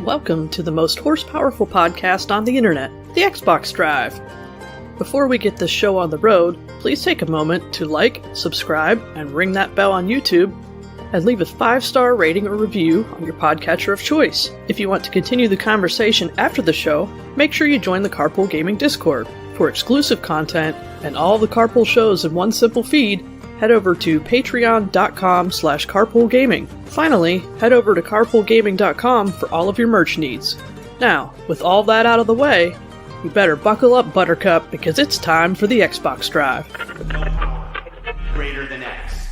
Welcome to the most horsepowerful podcast on the internet, the Xbox Drive. Before we get this show on the road, please take a moment to like, subscribe, and ring that bell on YouTube, and leave a 5-star rating or review on your podcatcher of choice. If you want to continue the conversation after the show, make sure you join the Carpool Gaming Discord. For exclusive content and all the Carpool shows in one simple feed, head over to patreon.com/carpoolgaming. Finally, head over to carpoolgaming.com for all of your merch needs. Now, with all that out of the way, you better buckle up, Buttercup, because it's time for the Xbox Drive. Greater than X.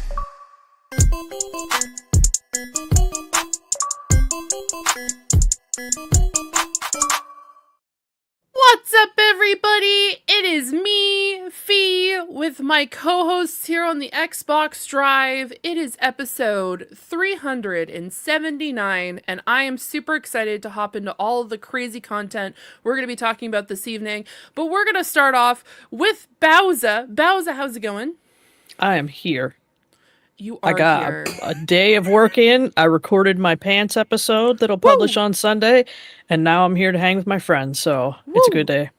What's up, everybody? It is me, Fee, with my co-hosts here on the Xbox Drive. It is episode 379, and I am super excited to hop into all of the crazy content we're going to be talking about this evening. But we're going to start off with Bowza. Bowza, how's it going? I am here. You are I got here. a day of work in. I recorded my Pants episode that'll publish on Sunday, and now I'm here to hang with my friends, so it's a good day.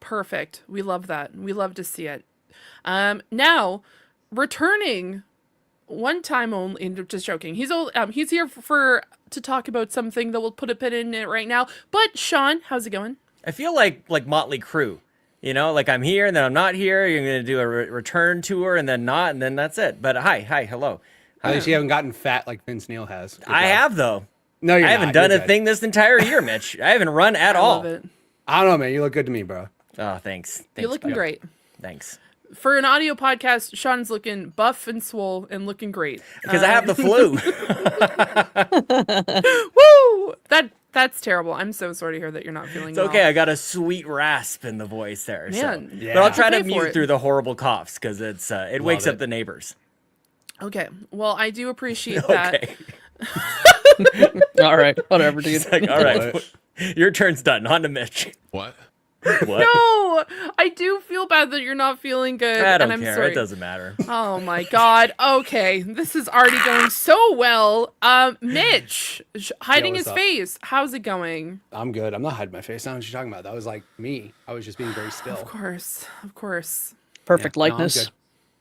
Perfect. We love that. We love to see it. Now, returning one time only, just joking. He's here to talk about something that we'll put a pin in it right now. But Sean, how's it going? I feel like Motley Crue. You know, like I'm here and then I'm not here. You're going to do a return tour and then not, and then that's it. But hi, hello. At least you haven't gotten fat like Vince Neil has. Good I job. have, though. No, you're I haven't not. done You're a good. thing this entire year, Mitch. I haven't run at I all. love it. I don't know, man. You look good to me, bro. Oh, thanks. You're looking bud. great. Thanks. For an audio podcast, Sean's looking buff and swole and looking great. Because I have the flu. Woo! That's terrible. I'm so sorry to hear that you're not feeling It's well. okay. I got a sweet rasp in the voice there. Man. So. Yeah. But I'll try to Okay for mute it. through the horrible coughs because it wakes it. up the neighbors. Okay. Well, I do appreciate that. Okay. All right, whatever, dude. It's like, all right. Your turn's done. On to Mitch. What? What? No, I do feel bad that you're not feeling good. I don't and I'm care. sorry. It doesn't matter. Oh my God. Okay, this is already going so well. Mitch, hiding his what's up? face. How's it going? I'm good. I'm not hiding my face. I don't know what you're talking about. That was like me. I was just being very still. Of course. Perfect Yeah, no, I'm likeness. good.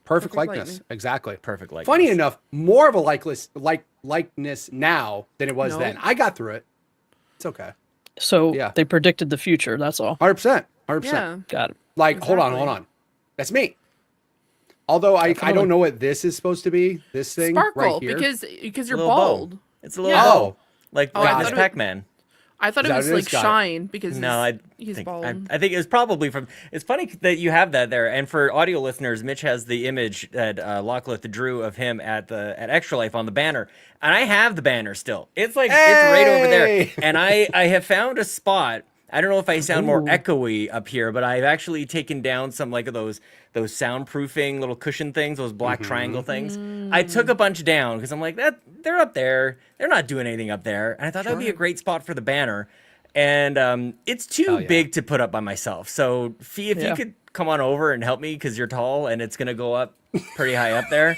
Perfect Perfect likeness. likeness. Exactly. Perfect likeness. Funny enough, more of a likeness now than it was No. then. I got through it. It's okay. So Yeah. they predicted the future, that's all. 100%. 100%. Yeah. Got it. Like, hold Exactly. on. That's me. Although I don't know what this is supposed to be. This thing Sparkle, right here. because you're Little bow. bald. It's a little Yeah. bow. Oh, Like Oh, I Miss thought it- Pac-Man. I thought Is it that was what it like is? Got it. shine because No, he's think, bald. I think it was probably from. It's funny that you have that there, and for audio listeners, Mitch has the image that Locklith drew of him at Extra Life on the banner, and I have the banner still. It's like it's right over there, Hey! and I have found a spot. I don't know if I sound more echoey up here, but I've actually taken down some like of those soundproofing little cushion things, those black triangle things. I took a bunch down because I'm like that they're up there. They're not doing anything up there, and I thought that would be a great spot for the banner. And it's too big to put up by myself. So Fee, if you could come on over and help me because you're tall and it's gonna go up pretty high up there.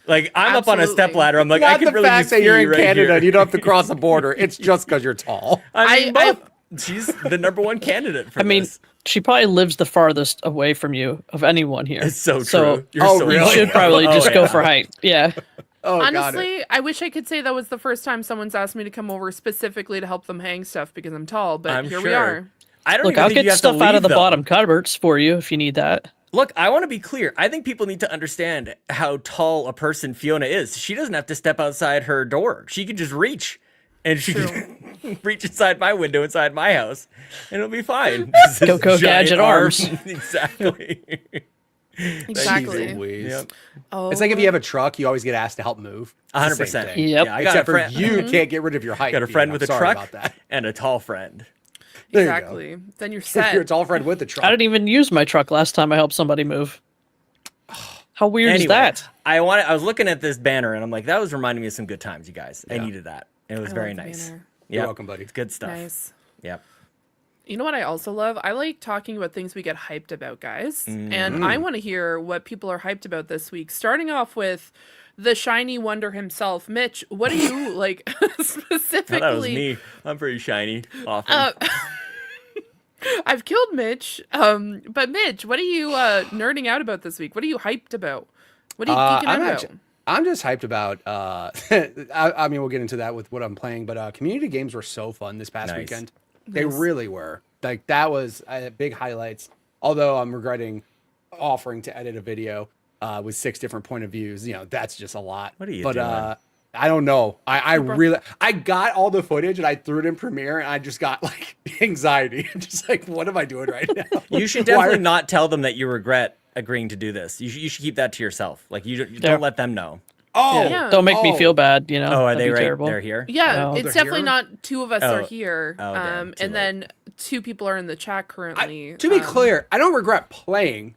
Like I'm up on a Absolutely. step ladder. I'm like not I could the really fact use that you're Fee in right Canada here. and you don't have to cross the border. It's just because you're tall. I mean, I- she's the number one candidate for I mean, this. she probably lives the farthest away from you of anyone here. It's so true. So You're Oh, so really? you right. should probably Oh, just go yeah. for height. Yeah. Oh, got it. Honestly, I wish I could say that was the first time someone's asked me to come over specifically to help them hang stuff because I'm tall, but I'm here sure. we are. I don't Look, even I'll think you get have stuff to out of leave, the though. bottom cupboards for you if you need that. Look, I want to be clear. I think people need to understand how tall a person Fiona is. She doesn't have to step outside her door. She can just reach. And she can reach inside my window inside my house. And it'll be fine. Coco Giant Gadget arm. arms. Exactly. Exactly. Jeez Louise. Yep. Oh, It's like if you have a truck, you always get asked to help move. It's the same 100%. thing. Yep. Yeah, I got a Except for friend. you can't get rid of your height. Got a friend Fiona. with a Sorry truck about that. and a tall friend. There you go. exactly. Then you're If set. you're a tall friend with the truck. I didn't even use my truck last time I helped somebody move. How weird is Anyway, that? I was looking at this banner and I'm like, that was reminding me of some good times, you guys. I Yeah. needed that. It was I very love the nice. banner. You're Yep. welcome, buddy. It's good stuff. Nice. Yep. You know what I also love? I like talking about things we get hyped about, guys. And I want to hear what people are hyped about this week. Starting off with the shiny wonder himself, Mitch. What do you like specifically? That was me. I'm pretty shiny often. I've killed Mitch. But Mitch, what are you nerding out about this week? What are you hyped about? What are you geeking out about? I'm just hyped about. I mean, we'll get into that with what I'm playing, but community games were so fun this past weekend. They really were. Like that was big highlights. Although I'm regretting offering to edit a video with 6 different point of views. You know, that's just a lot. What are you doing? I don't know. I got all the footage and I threw it in Premiere and I just got like anxiety. I'm just like, what am I doing right now? You should definitely not tell them that you regret agreeing to do this. You should keep that to yourself. Like you don't let them know. Oh, Yeah. Don't make me feel bad, you know. Oh, are they That'd be right? terrible. They're here? Yeah, Oh, it's they're definitely here? not 2 of us are here. damn, too And then 2 people are in the chat currently. To be clear, I don't regret playing.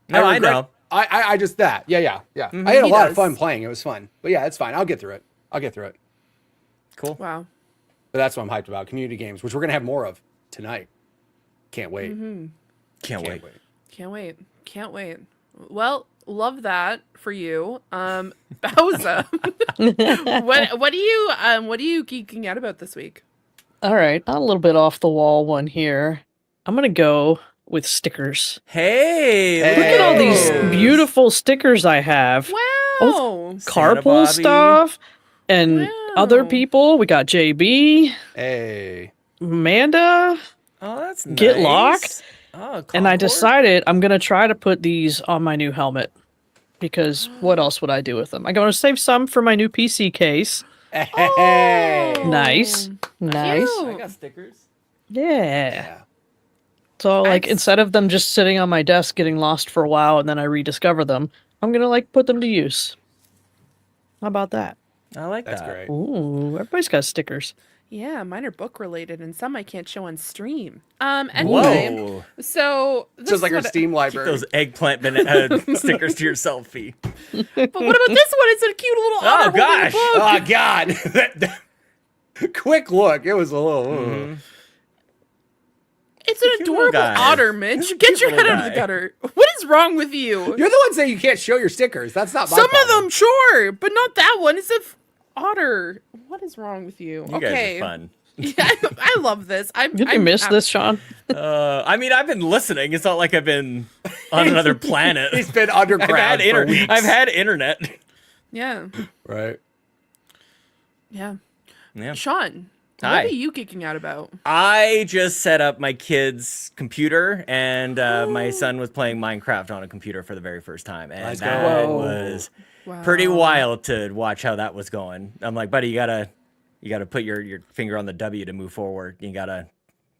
No, I regret- know. I just that. Yeah. I had a lot of fun playing. It was fun. But yeah, it's fine. I'll get through it. Cool. Wow. But that's what I'm hyped about. Community games, which we're gonna have more of tonight. Can't wait. Can't wait. Can't wait. Well, love that for you. Bowser. what are you geeking out about this week? All right, a little bit off the wall one here. I'm gonna go with stickers. Hey, Look at all these beautiful stickers I have. Wow. Carpool Xenobabes. stuff and other Wow. people. We got JB, Hey. Amanda, Oh, that's nice. Get Locked. Oh, and I Concord? decided I'm gonna try to put these on my new helmet because what else would I do with them? I'm gonna save some for my new PC case. Hey. Nice. Cute. I got stickers. Yeah. So like instead of them just sitting on my desk getting lost for a while and then I rediscover them, I'm gonna like put them to use. How about that? I like That's that. great. Ooh, everybody's got stickers. Yeah, mine are book related and some I can't show on stream. Anyway, Whoa. so this Just like is our what- Steam Keep library. those eggplant stickers to yourself, Fee. But what about this one? It's a cute little otter holding a gosh. book. Oh God. Quick look. It was a little. It's an cute adorable little guy. otter, He's Mitch. a Get cute your head little out of the guy. gutter. What is wrong with you? You're the one saying you can't show your stickers. That's not my Some of problem. them, sure, but not that one. It's a otter. What is wrong with you? You Okay. guys are fun. Yeah, I love this. Did you miss this, Sean? I mean, I've been listening. It's not like I've been on another planet. He's been underground for weeks. I've had internet. Yeah. Right. Yeah. Yeah. Sean, Hi. what are you geeking out about? I just set up my kid's computer, and my son was playing Minecraft on a computer for the very first time, and Let's that go. was Wow. pretty wild to watch how that was going. I'm like, buddy, you gotta put your finger on the W to move forward. You gotta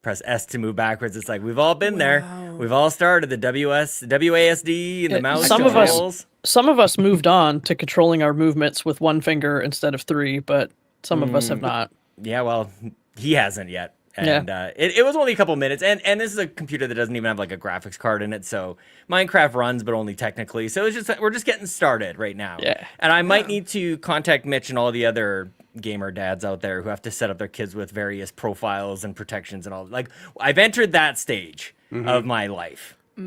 press S to move backwards. It's like we've all been there. We've all started the WASD and the mouse Some of us- controls. Some of us moved on to controlling our movements with one finger instead of 3, but some of us have not. Yeah, well, he hasn't yet. And it was only a couple minutes. And this is a computer that doesn't even have like a graphics card in it. So Minecraft runs, but only technically. So it's just we're just getting started right now. Yeah. And I might need to contact Mitch and all the other gamer dads out there who have to set up their kids with various profiles and protections and all. Like I've entered that stage of my life. I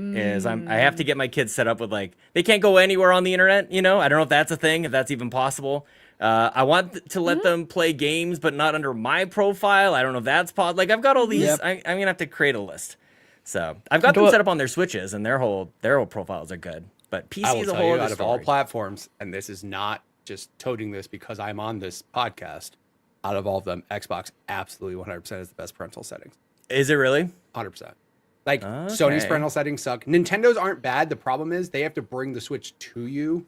have to get my kids set up with like they can't go anywhere on the internet, you know? I don't know if that's a thing, if that's even possible. I want to let them play games, but not under my profile. I don't know if that's possible. Like I've got all these. Yep. I'm gonna have to create a list. So I've got Do them it. set up on their Switches, and their whole profiles are good. But PC I will is a tell whole you, other out of all story. platforms, and this is not just toting this because I'm on this podcast. Out of all of them, Xbox absolutely 100% is the best parental settings. Is it really? 100%. Like Sony's Okay. parental settings suck. Nintendo's aren't bad. The problem is they have to bring the Switch to you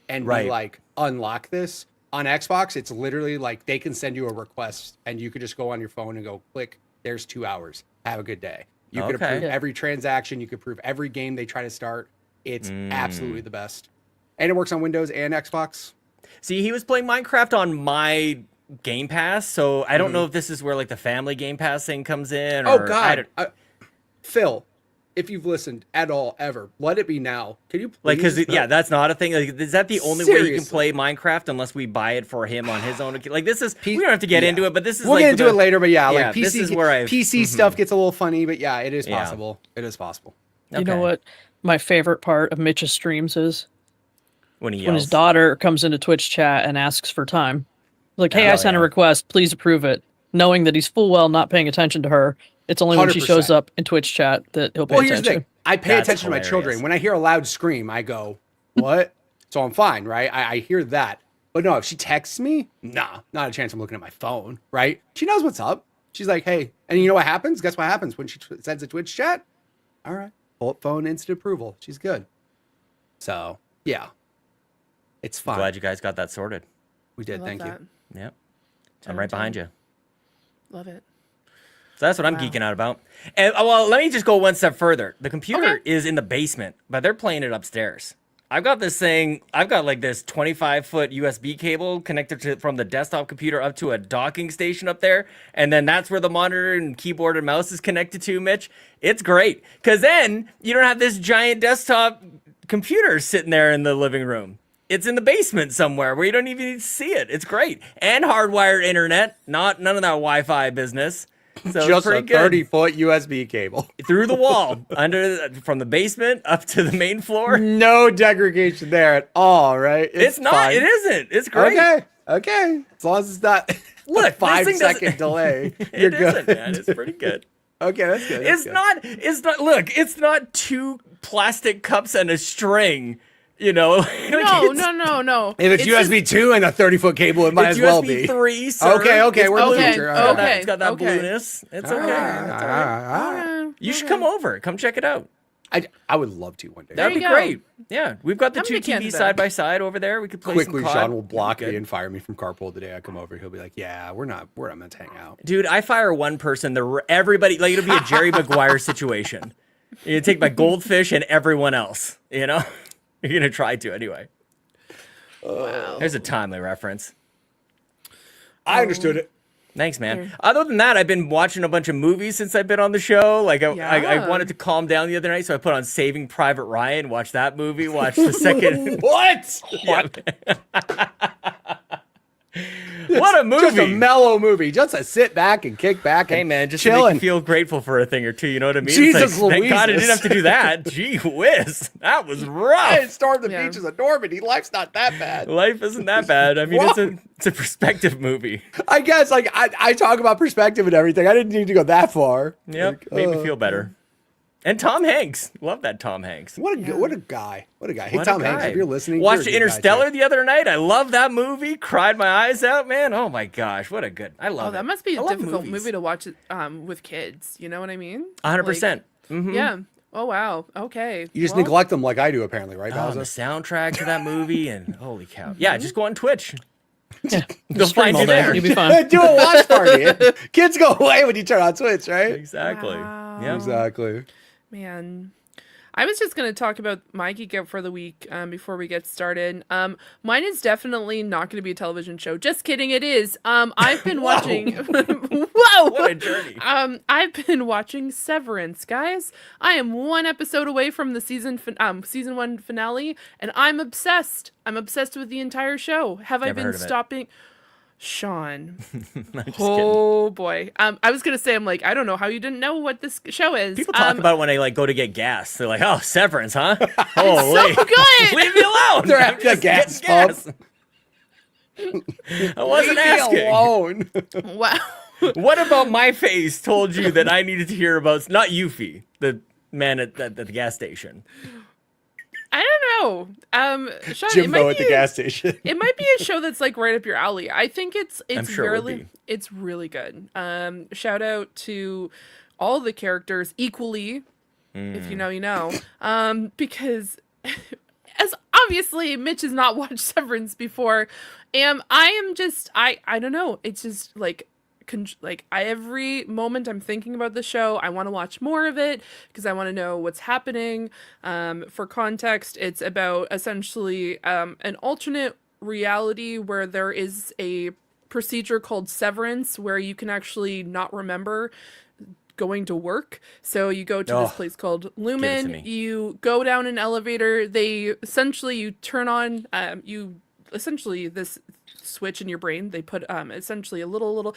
and Right. be like, unlock this. On Xbox, it's literally like they can send you a request and you could just go on your phone and go click, there's 2 hours. Have a good day. You could Okay. approve every transaction. You could approve every game they try to start. It's absolutely the best. And it works on Windows and Xbox. See, he was playing Minecraft on my Game Pass, so I don't know if this is where like the family Game Pass thing comes in. Or Oh God, Phil, if you've listened at all ever, let it be now. Can you please? Like, because that's not a thing. Like, is that the only way you can Seriously. play Minecraft unless we buy it for him on his own? Like, this is we don't have to get yeah. into it, but this is we'll like get into it later. But yeah, like PC, this is where PC stuff gets a little funny, but yeah, it is Yeah. possible. It is possible. You know what my favorite part of Mitch's streams is? When he yells. When his daughter comes into Twitch chat and asks for time. Like, hey, Oh, I sent a yeah. request, please approve it. Knowing that he's full well not paying attention to her. It's only when she 100%. shows up in Twitch chat that he'll pay Well, here's the attention. thing. I pay That's attention to my hilarious. children. When I hear a loud scream, I go, what? So I'm fine, right? I hear that. But no, if she texts me, nah, not a chance I'm looking at my phone, right? She knows what's up. She's like, hey, and you know what happens? Guess what happens when she sends a Twitch chat? All right, pull up phone, instant approval. She's good. So, yeah. It's fine. Glad you guys got that sorted. We did, thank you. Yep. I'm right behind you. Love it. So that's what I'm geeking out about. And well, let me just go one step further. The computer is in the basement, but they're playing it upstairs. I've got this thing. I've got like this 25-foot USB cable connected from the desktop computer up to a docking station up there, and then that's where the monitor and keyboard and mouse is connected to. Mitch, it's great because then you don't have this giant desktop computer sitting there in the living room. It's in the basement somewhere where you don't even need to see it. It's great and hardwired internet, none of that Wi-Fi business. So Just pretty a good. 30-foot USB cable. Through the wall, from the basement up to the main floor. No degradation there at all, right? It's not. fine. It isn't. It's great. Okay. As long as it's not Look, a 5 this thing second doesn't- delay, you're It good. isn't, man. It's pretty good. Okay, that's good. that's It's good. not. It's not. Look, it's not 2 plastic cups and a string. You know. Like, No. If it's USB 2 and a 30-foot cable, it might It's as well USB be. 3, sir. Okay, It's we're in the blue. future. Okay, All right. okay. It's got that okay. blueness. It's okay. It's all right. You should come over. Come check it out. I would love to one day. That'd be you go. great. Yeah, we've got the Come to 2 TVs Canada. side by side over there. We could play Quickly, some COD. Sean will block Good. me and fire me from carpool the day I come over. He'll be like, "Yeah, we're not meant to hang out." Dude, I fire one person, everybody, like, it'll be a Jerry Maguire situation. You take my goldfish and everyone else, you know? You're going to try to anyway. Wow. There's a timely reference. I understood it. Thanks, man. Other than that, I've been watching a bunch of movies since I've been on the show. Like, I Yeah. wanted to calm down the other night, so I put on Saving Private Ryan, watched that movie, watched the second. What? What a movie! Just a mellow movie. Just a sit back and kick back. Hey and man, just to make chilling. you feel grateful for a thing or two, you know what I mean? Jesus it's like, thank God I didn't Louises. have to do that. Gee whiz, that was rough. Hey, storm the Yeah. beaches of Normandy. Life's not that bad. Life isn't that bad. I mean, it's a perspective movie. I guess like I talk about perspective and everything. I didn't need to go that far. Yep, Like, made me feel better. And Tom Hanks, love that Tom Hanks. What a guy. What a guy. Hey, What a Tom Hanks, guy. if you're listening, Watched you're a good guy, Interstellar too. the other night. I love that movie. Cried my eyes out, man. Oh my gosh, what a good. I love Oh, it. that must be I a love difficult movies. movie to watch with kids. You know what I mean? 100%. Like, yeah. Oh wow. Okay. You just Well, neglect them like I do, apparently, right, Oh, the Bowser? soundtrack to that movie, and holy cow. Yeah, just go on Twitch. Yeah, They'll stream find all you day. there. You'll be fine. Do a watch party. Kids go away when you turn on Twitch, right? Exactly. Wow. Yeah. Exactly. Man. I was just going to talk about my geek out for the week before we get started. Mine is definitely not going to be a television show. Just kidding, it is. I've been watching. Whoa! What a journey. I've been watching Severance, guys. I am one episode away from the season 1 finale, and I'm obsessed. I'm obsessed with the entire show. Have I Never been heard of it. stopping? Sean. I'm just Oh boy. I was gonna say, I'm like, I don't know how you didn't know what this show is. People talk about it when they like go to get gas. They're like, "Oh, Severance, huh? Holy, so good. leave me alone! They're I'm at the just gas getting pump. I wasn't Leave me asking. alone. Wow. What about my face told you that I needed to hear about? Not Yuffie, the man at the gas station. I don't know. Sean, it Jimbo might at be the gas station. It might be a show that's like right up your alley. I think it's sure it would really be. it's really good. Shout out to all the characters equally, if you know, you know. Because as obviously Mitch has not watched Severance before, and I don't know. It's just like every moment I'm thinking about the show, I want to watch more of it because I want to know what's happening. For context, it's about essentially an alternate reality where there is a procedure called severance where you can actually not remember going to work. So you go to this place called me. Lumen. You go down an elevator. They essentially, you turn on, this switch in your brain. They put essentially a little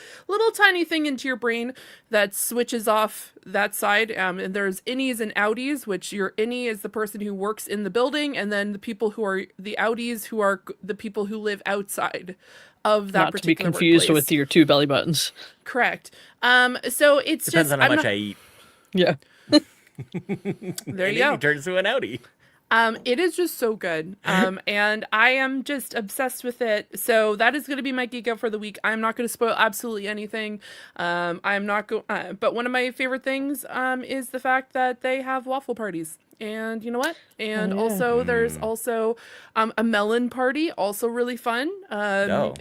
tiny thing into your brain that switches off that side. And there's innies and outies, which your innie is the person who works in the building, and then the people who are the outies who are the people who live outside of that Not to be particular confused workplace. with your 2 belly buttons. Correct. So it's Depends just on how much I eat. Yeah. there And you go. he turns to an Audi. It is just so good. And I am just obsessed with it. So that is going to be my geek out for the week. I'm not going to spoil absolutely anything. I'm not going, but one of my favorite things, is the fact that they have waffle parties. And you know what? And also there's also a melon party, also really fun.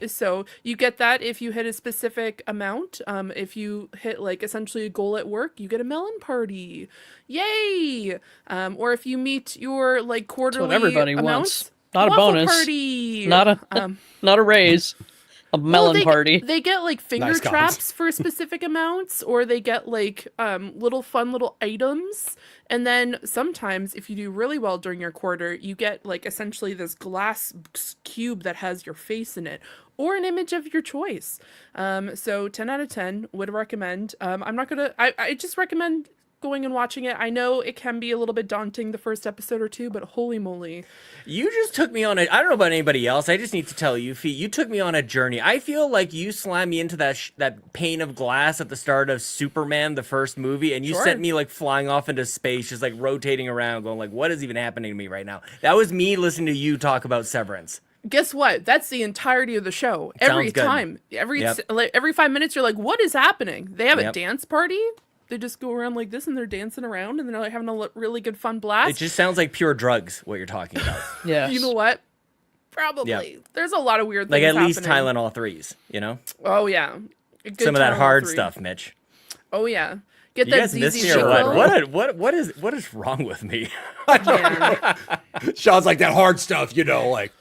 So you get that if you hit a specific amount. If you hit like essentially a goal at work, you get a melon party. Yay! Or if you meet your like quarterly That's what everybody amounts, wants. Not a waffle bonus. party. Not a raise. A melon party. They get like finger Nice traps for specific amounts, or they get like little fun little items. And then sometimes if you do really well during your quarter, you get like essentially this glass cube that has your face in it, or an image of your choice. So 10 out of 10 would recommend. I just recommend going and watching it. I know it can be a little bit daunting the first episode or two, but holy moly. You just took me on I don't know about anybody else. I just need to tell you, Fee, you took me on a journey. I feel like you slammed me into that pane of glass at the start of Superman, the first movie, and you sent me like flying off into space, just like rotating around, going like, what is even happening to me right now? That was me listening to you talk about Severance. Guess what? That's the entirety of the show. Every time. Every 5 minutes, you're like, what is happening? They have a dance party? They just go around like this and they're dancing around and they're like having a really good fun blast. It just sounds like pure drugs, what you're talking about. Yeah. You know what? Probably. Yep. There's a lot of weird like things at least happening. Tylenol 3s, you know? Oh, yeah. Some of that hard stuff, Mitch. Oh, yeah. Get You that guys missed ZZ me or Chick. what is wrong with me? Yeah. Sean's like that hard stuff, you know, like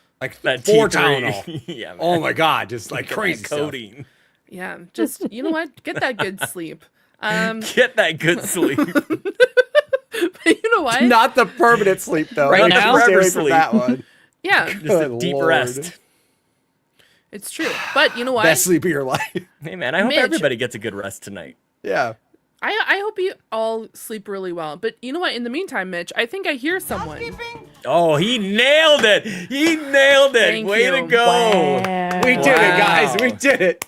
That 4 T3. Tylenol. Yeah, man. Oh my God, just like crazy stuff. codeine. Yeah. Just, you know what? Get that good sleep. Get that good sleep. But you know what? Not the permanent sleep though. Right Like, now? stay away Forever from sleep. that one. Yeah, Just a Good deep Lord. rest. it's true. But you know what? Best sleep of your life. Hey man, I hope Mitch. everybody gets a good rest tonight. Yeah. I hope you all sleep really well. But you know what? In the meantime, Mitch, I think I hear someone. Oh, he nailed it. He nailed it. Thank Way you. to go. We did it, guys. We did it.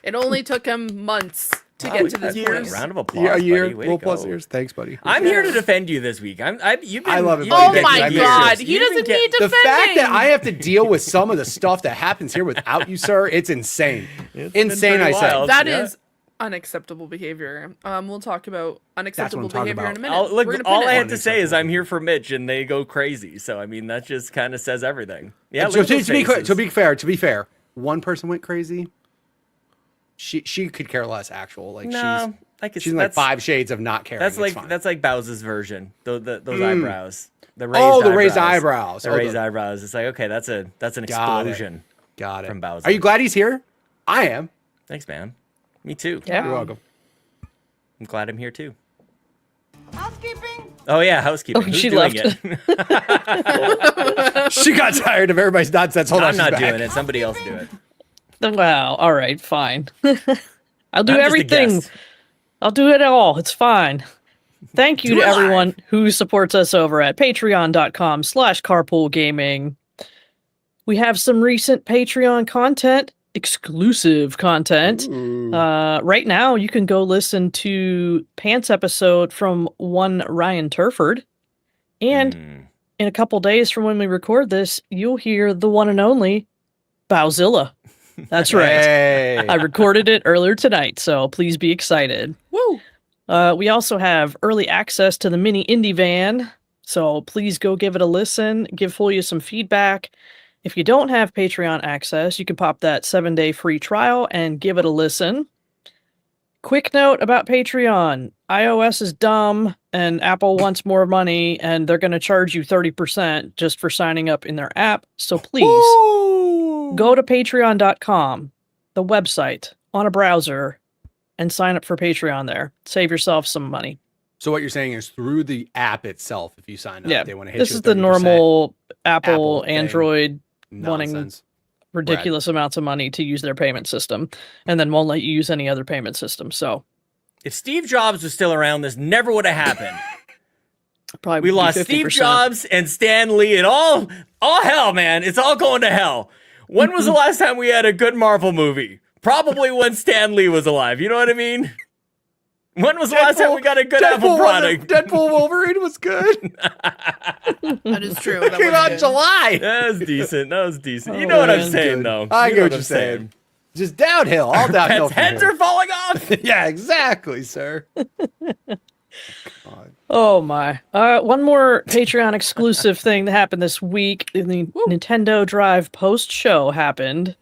It only took him months to Wow, get we to this had point. years. Round of applause, Yeah, a year. buddy. Way to Little go. plus years. Thanks, buddy. I'm here to defend you this week. You've been, I love it, you buddy. Oh Thank my you. I missed God, it. he You didn't doesn't get- need The defending. fact that I have to deal with some of the stuff that happens here without you, sir, it's insane. Insane, pretty I say. wild. That Yeah. is unacceptable behavior. We'll talk about unacceptable That's what I'm talking behavior in a about. minute. Look, We're gonna all pin I it. had to say is I'm here for Mitch, and they go crazy. So I mean, that just kind of says everything. Yeah. So look at those faces. to be fair, one person went crazy. She could care less. No, I could. she's in like 5 shades of not caring. That's It's like fine. that's like Bowser's version. Those eyebrows. The raised eyebrows. The Oh, raised the- eyebrows. It's like okay, that's an Got it. explosion. Got it. from Bowser. Are you glad he's here? I am. Thanks, man. Me too. Yeah. You're welcome. I'm glad I'm here too. Housekeeping. Oh yeah, housekeeping. Oh, Who's she doing left. it? She got tired of everybody's nonsense. Hold on, I'm she's not back. doing it. Somebody else do it. Wow. All right. Fine. I'll do I'm just a everything. guest. I'll do it all. It's fine. Thank you Do to it live. everyone who supports us over at patreon.com/carpoolgaming. We have some recent Patreon content, exclusive content. Right now, you can go listen to Pants episode from one Ryan Turford. And in a couple days from when we record this, you'll hear the one and only Bowzilla. That's right. Hey. I recorded it earlier tonight, so please be excited. Woo! We also have early access to the mini indie van, so please go give it a listen, give Fulia some feedback. If you don't have Patreon access, you can pop that 7-day free trial and give it a listen. Quick note about Patreon. iOS is dumb, and Apple wants more money, and they're going to charge you 30% just for signing up in their app, so please go to patreon.com, the website, on a browser, and sign up for Patreon there. Save yourself some money. So what you're saying is through the app itself, if you sign up, Yeah, they want to hit this you is with the 30% normal Apple Apple thing. Android wanting nonsense. ridiculous amounts of money to use their payment system, and then won't let you use any other payment system. So If Steve Jobs was still around, this never would have happened. probably We be lost 50%. Steve Jobs and Stan Lee and all hell, man. It's all going to hell. When was the last time we had a good Marvel movie? Probably when Stan Lee was alive. You know what I mean? When was the last time we got a good Apple product? Deadpool Wolverine was good. That is true. It came out in July. That was decent. That was decent. You Oh, know what I'm man. saying, Good. though. I You get know what you're I'm saying. Just downhill. All downhill. Pets' from heads here. are falling off. Yeah, exactly, sir. Oh my. One more Patreon exclusive thing that happened this week. The Nintendo Drive post-show happened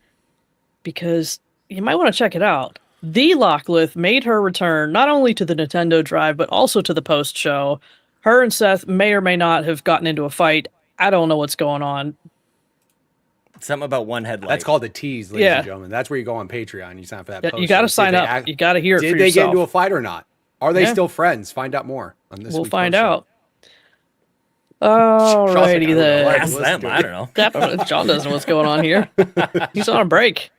because you might want to check it out. The Locklith made her return not only to the Nintendo Drive, but also to the post-show. Her and Seth may or may not have gotten into a fight. I don't know what's going on. Something about one headlight. That's called the tease, ladies Yeah. and gentlemen. That's where you go on Patreon. You sign up for that. Yeah, post you got to show. sign up. You got to hear it Did for they yourself. get into a fight or not? Are they Yeah. still friends? Find out more on this. We'll week's find post show. out. Alrighty then. Ask them. I don't know. That- John doesn't know what's going on here. He's on a break.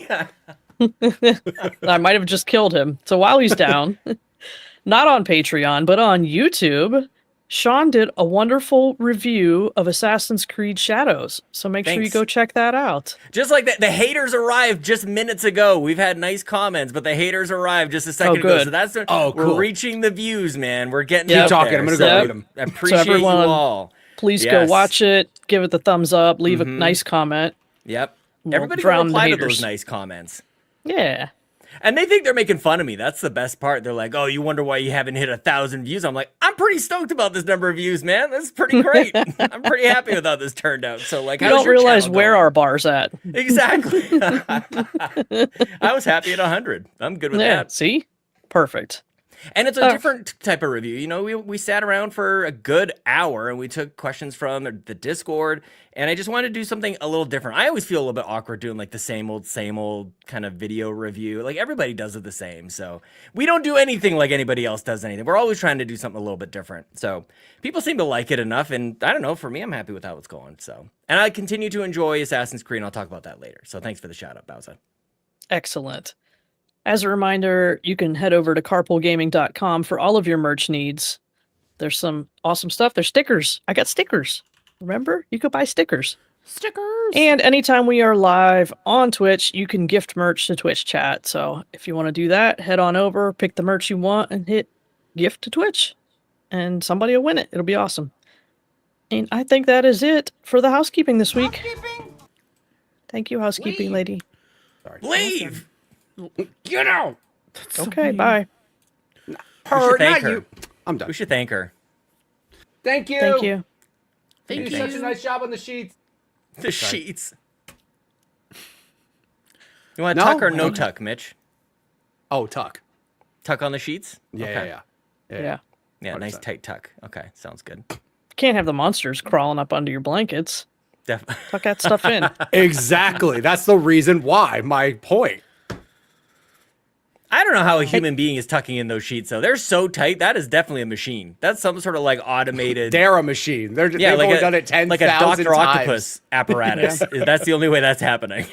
Yeah. I might have just killed him. So while he's down, not on Patreon, but on YouTube, Sean did a wonderful review of Assassin's Creed Shadows. So make sure you Thanks. go check that out. Just like that, the haters arrived just minutes ago. We've had nice comments, but the haters arrived just a second ago. good. So that's Oh, we're cool. reaching the views, man. We're getting Keep out talking. there. I'm gonna So go read 'em. I appreciate everyone, you all. Please go Yes. watch it, give it the thumbs up, leave a nice comment. Yep. We'll Everybody drown will the reply to haters. those nice comments. Yeah. And they think they're making fun of me. That's the best part. They're like, oh, you wonder why you haven't hit 1,000 views. I'm like, I'm pretty stoked about this number of views, man. That's pretty great. I'm pretty happy with how this turned out. So, like, You how's don't your realize channel where going? our bar's at. Exactly. I was happy at 100. I'm good with Yeah, that. see? Perfect. And it's a different type of review. You know, we sat around for a good hour and we took questions from the Discord. And I just wanted to do something a little different. I always feel a little bit awkward doing like the same old kind of video review. Like everybody does it the same. So we don't do anything like anybody else does anything. We're always trying to do something a little bit different. So people seem to like it enough. And I don't know, for me, I'm happy with how it's going. So, and I continue to enjoy Assassin's Creed. And I'll talk about that later. So thanks for the shout out, Bowser. Excellent. As a reminder, you can head over to carpoolgaming.com for all of your merch needs. There's some awesome stuff. There's stickers. I got stickers. Remember? You could buy stickers. Stickers. And anytime we are live on Twitch, you can gift merch to Twitch chat. So if you want to do that, head on over, pick the merch you want, and hit gift to Twitch. And somebody will win it. It'll be awesome. And I think that is it for the housekeeping this week. Housekeeping. Thank you, housekeeping lady. Leave! Get out. Okay, bye. Her, Not her. you. I'm done. We should thank her. Thank you. Thank you. You did such a nice job on the sheets. The sheets. You want to No? tuck or no Okay. tuck, Mitch? Oh, tuck. Tuck on the sheets? Yeah, Okay. yeah. Yeah. Yeah, nice 100%. tight tuck. Okay, sounds good. Can't have the monsters crawling up under your blankets. Def- Tuck that stuff in. Exactly. That's the reason why. My point. I don't know how a human being is tucking in those sheets, though. They're so tight. That is definitely a machine. That's some sort of like automated. They're a machine. They've yeah, like only a, done it 10,000 like a Dr. times. Octopus apparatus. That's the only way that's happening.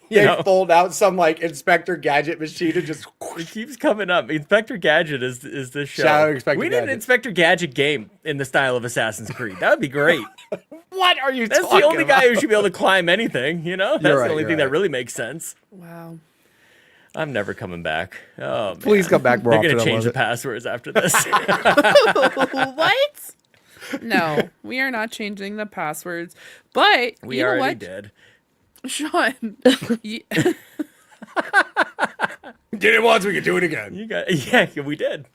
You They know? fold out some like Inspector Gadget machine and just. It keeps coming up. Inspector Gadget is this show. Shout out Inspector we need an Gadget. Inspector Gadget game in the style of Assassin's Creed. That would be great. What are you That's talking the only about? guy who should be able to climb anything, you know? That's right, the only you're thing that right. really makes sense. Wow. I'm never coming back. Oh, man. Please come back more They're often. going I to change love the it. passwords after this. What? No, we are not changing the passwords. But We you know already what, did. Sean? y- Did it once, we can do it again. You got yeah, we did.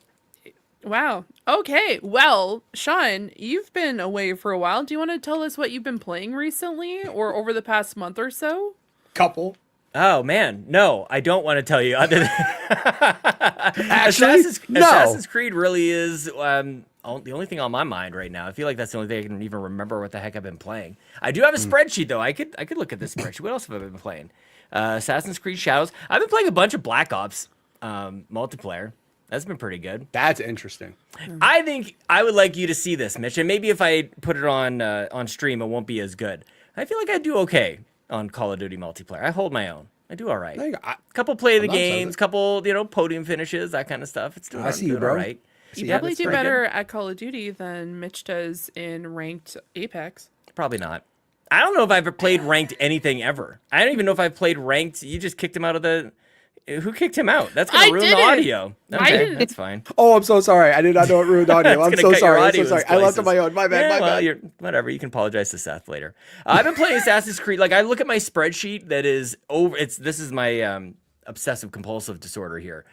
Wow. Okay. Well, Sean, you've been away for a while. Do you want to tell us what you've been playing recently or over the past month or so? Couple. Oh man, no, I don't want to tell you. Other than Actually, no. Assassin's Creed really is the only thing on my mind right now. I feel like that's the only thing I can even remember what the heck I've been playing. I do have a spreadsheet though. I could look at this spreadsheet. What else have I been playing? Assassin's Creed Shadows. I've been playing a bunch of Black Ops. multiplayer. That's been pretty good. That's interesting. I think I would like you to see this, Mitch, and maybe if I put it on stream, it won't be as good. I feel like I do okay on Call of Duty multiplayer. I hold my own. I do all right. Couple play the games, couple podium finishes, that kind of stuff. It's doing, I see you, bro. All right. You probably do better at Call of Duty than Mitch does in ranked Apex. Probably not. I don't know if I've ever played ranked anything ever. I don't even know if I've played ranked. You just kicked him out of the... Who kicked him out? That's going to ruin the audio. Okay, that's fine. Oh, I'm so sorry. I did not know it ruined audio. I'm so sorry. I'm so sorry. I left on my own. My bad. Whatever. You can apologize to Seth later. I've been playing Assassin's Creed. Like, I look at my spreadsheet that is over. This is my obsessive compulsive disorder here,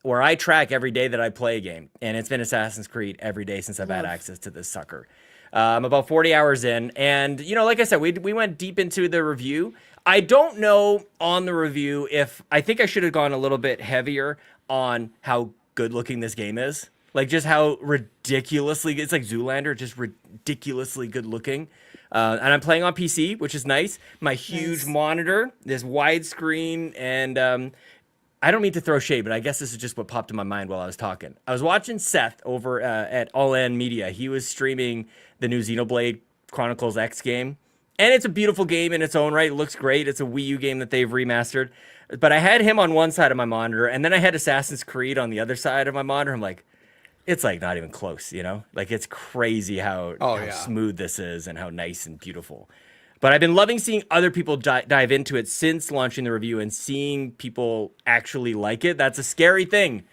where I track every day that I play a game, and it's been Assassin's Creed every day since I've had access to this sucker. I'm about 40 hours in, and like I said, we went deep into the review. I don't know on the review if I think I should have gone a little bit heavier on how good looking this game is. Like just how ridiculously, it's like Zoolander, just ridiculously good looking. And I'm playing on PC, which is nice. My huge monitor, this widescreen, and I don't mean to throw shade, but I guess this is just what popped in my mind while I was talking. I was watching Seth over at All In Media. He was streaming the new Xenoblade Chronicles X game. And it's a beautiful game in its own right. It looks great. It's a Wii U game that they've remastered. But I had him on one side of my monitor, and then I had Assassin's Creed on the other side of my monitor. I'm like, it's like not even close, Like it's crazy how smooth this is and how nice and beautiful. But I've been loving seeing other people dive into it since launching the review and seeing people actually like it. That's a scary thing.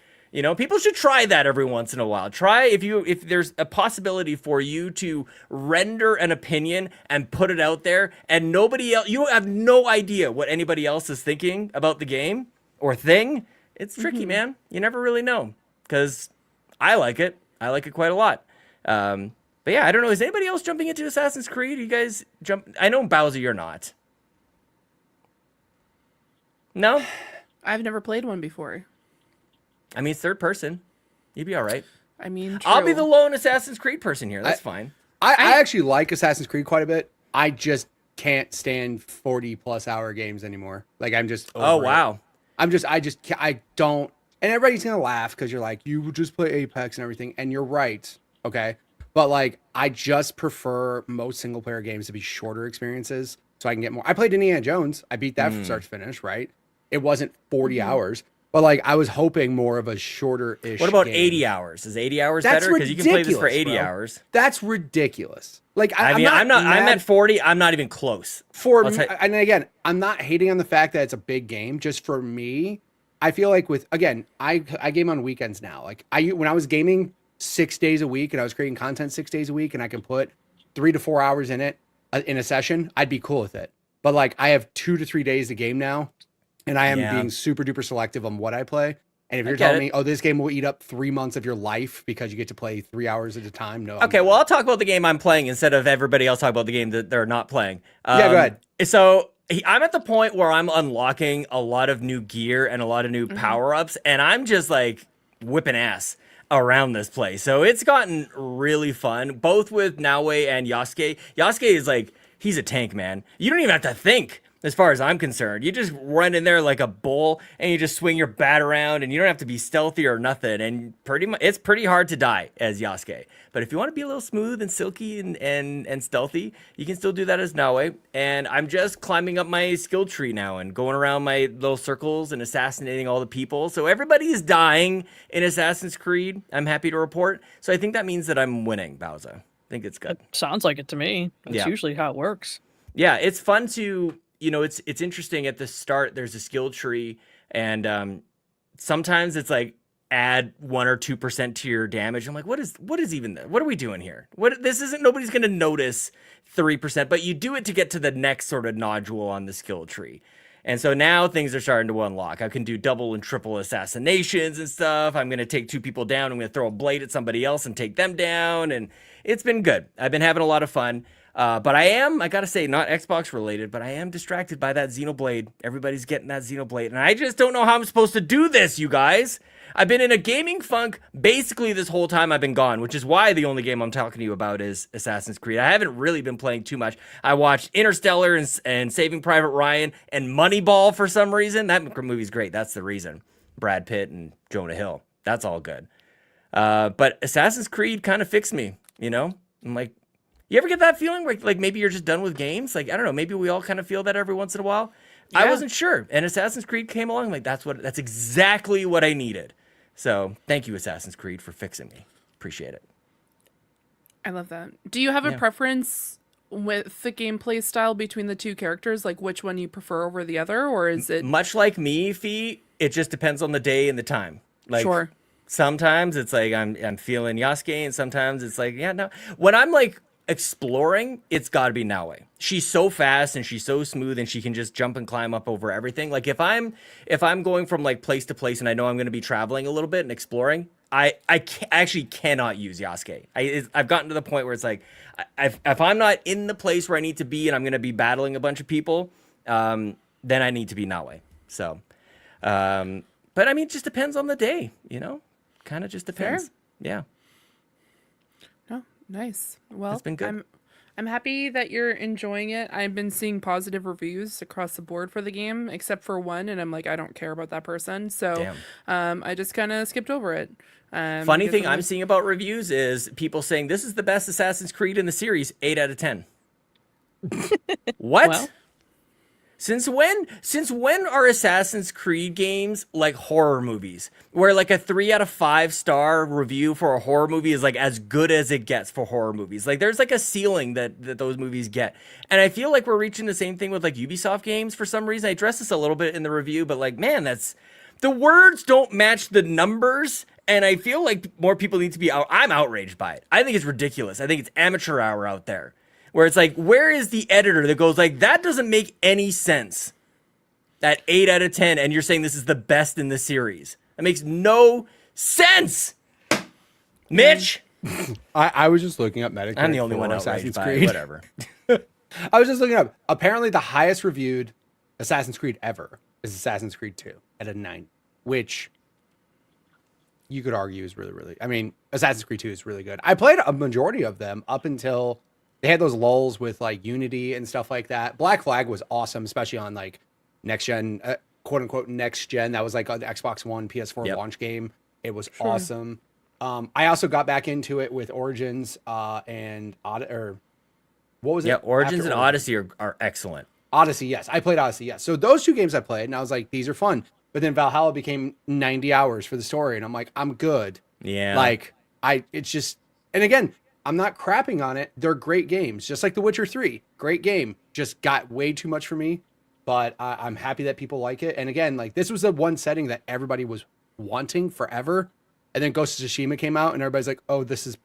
People should try that every once in a while. Try if there's a possibility for you to render an opinion and put it out there, and nobody else, you have no idea what anybody else is thinking about the game or thing. It's tricky, man. You never really know, because I like it. I like it quite a lot. But yeah, I don't know. Is anybody else jumping into Assassin's Creed? You guys jump? I know Bowser, you're not. No? I've never played one before. I mean, it's third person. You'd be all right. I mean, I'll be the lone Assassin's Creed person here. That's fine. I actually like Assassin's Creed quite a bit. I just can't stand 40+ hour games anymore. Like I'm just over it. I don't. And everybody's gonna laugh because you're like, you just play Apex and everything, and you're right. Okay, but like I just prefer most single player games to be shorter experiences, so I can get more. I played Indiana Jones. I beat that from start to finish. Right, it wasn't 40 hours. But like I was hoping more of a shorter-ish. What about game. 80 hours? Is 80 hours better? Because you can play this for 80 hours. That's ridiculous. Like I'm at 40. I'm not even close. And again, I'm not hating on the fact that it's a big game. Just for me, I feel like I game on weekends now. Like when I was gaming 6 days a week and I was creating content 6 days a week, and I can put 3 to 4 hours in it in a session, I'd be cool with it. But like I have 2 to 3 days to game now. And I am being super duper selective on what I play. And if you're telling me, this game will eat up 3 months of your life because you get to play 3 hours at a time, no. Okay, well, I'll talk about the game I'm playing instead of everybody else talk about the game that they're not playing. Yeah, go ahead. So I'm at the point where I'm unlocking a lot of new gear and a lot of new power-ups, and I'm just like whipping ass around this place. So it's gotten really fun, both with Naue and Yasuke. Yasuke is like, he's a tank, man. You don't even have to think. As far as I'm concerned, you just run in there like a bull and you just swing your bat around, and you don't have to be stealthy or nothing. And it's pretty hard to die as Yasuke. But if you want to be a little smooth and silky and stealthy, you can still do that as Naue. And I'm just climbing up my skill tree now and going around my little circles and assassinating all the people. So everybody is dying in Assassin's Creed, I'm happy to report. So I think that means that I'm winning, Bowser. I think it's good. It sounds like it to me. That's usually how it works. Yeah, it's fun to... it's interesting at the start, there's a skill tree, and sometimes it's like add 1 or 2% to your damage. I'm like, what is even that? What are we doing here? Nobody's going to notice 3%, but you do it to get to the next sort of nodule on the skill tree. And so now things are starting to unlock. I can do double and triple assassinations and stuff. I'm going to take 2 people down. I'm going to throw a blade at somebody else and take them down. And it's been good. I've been having a lot of fun. But I gotta say, not Xbox related, but I am distracted by that Xenoblade. Everybody's getting that Xenoblade, and I just don't know how I'm supposed to do this, you guys. I've been in a gaming funk basically this whole time I've been gone, which is why the only game I'm talking to you about is Assassin's Creed. I haven't really been playing too much. I watched Interstellar and Saving Private Ryan and Moneyball for some reason. That movie's great. That's the reason. Brad Pitt and Jonah Hill. That's all good. But Assassin's Creed kind of fixed me, you know? I'm like, you ever get that feeling where like maybe you're just done with games? Like, I don't know, maybe we all kind of feel that every once in a while. Yeah. I wasn't sure. And Assassin's Creed came along. I'm like, that's exactly what I needed. So thank you, Assassin's Creed, for fixing me. Appreciate it. I love that. Do you have a preference with the gameplay style between the two characters? Like which one you prefer over the other? Or is it... Much like me, Fee, it just depends on the day and the time. Like, sure. Sometimes it's like I'm feeling Yasuke, and sometimes it's like, yeah, no. When I'm like exploring, it's got to be Naue. She's so fast and she's so smooth, and she can just jump and climb up over everything. Like if I'm going from like place to place and I know I'm going to be traveling a little bit and exploring, I actually cannot use Yasuke. I've gotten to the point where it's like if I'm not in the place where I need to be and I'm going to be battling a bunch of people, then I need to be Naue. So, but I mean, it just depends on the day, you know. Kind of just depends. Fair. Yeah. Oh, nice. Well, it's been good. I'm happy that you're enjoying it. I've been seeing positive reviews across the board for the game, except for one, and I'm like, I don't care about that person. So I just kind of skipped over it. Funny thing I'm seeing about reviews is people saying this is the best Assassin's Creed in the series, 8 out of 10. What? Well. Since when are Assassin's Creed games like horror movies, where like a 3 out of 5 star review for a horror movie is like as good as it gets for horror movies? Like there's like a ceiling that those movies get. And I feel like we're reaching the same thing with like Ubisoft games for some reason. I addressed this a little bit in the review, but like, man, the words don't match the numbers. And I feel like more people need to be out. I'm outraged by it. I think it's ridiculous. I think it's amateur hour out there. Where it's like, where is the editor that goes like, that doesn't make any sense at 8 out of 10, and you're saying this is the best in the series? That makes no sense. Mitch? I was just looking up Metacritic. I'm the only one outraged by it. Whatever. I was just looking up. Apparently, the highest reviewed Assassin's Creed ever is Assassin's Creed 2 at a 9, which you could argue is really, really... I mean, Assassin's Creed 2 is really good. I played a majority of them up until... They had those lulls with like Unity and stuff like that. Black Flag was awesome, especially on like next gen, quote unquote next gen. That was like an Xbox One, PS4 launch game. It was awesome. I also got back into it with Origins and what was it? Yeah, Origins and Odyssey are excellent. Odyssey, yes. I played Odyssey, yes. So those 2 games I played, and I was like, these are fun. But then Valhalla became 90 hours for the story, and I'm like, I'm good. Yeah. Like, it's just, and again, I'm not crapping on it. They're great games. Just like The Witcher 3. Great game. Just got way too much for me. But I'm happy that people like it. And again, like this was the one setting that everybody was wanting forever. And then Ghost of Tsushima came out and everybody's like, oh, this is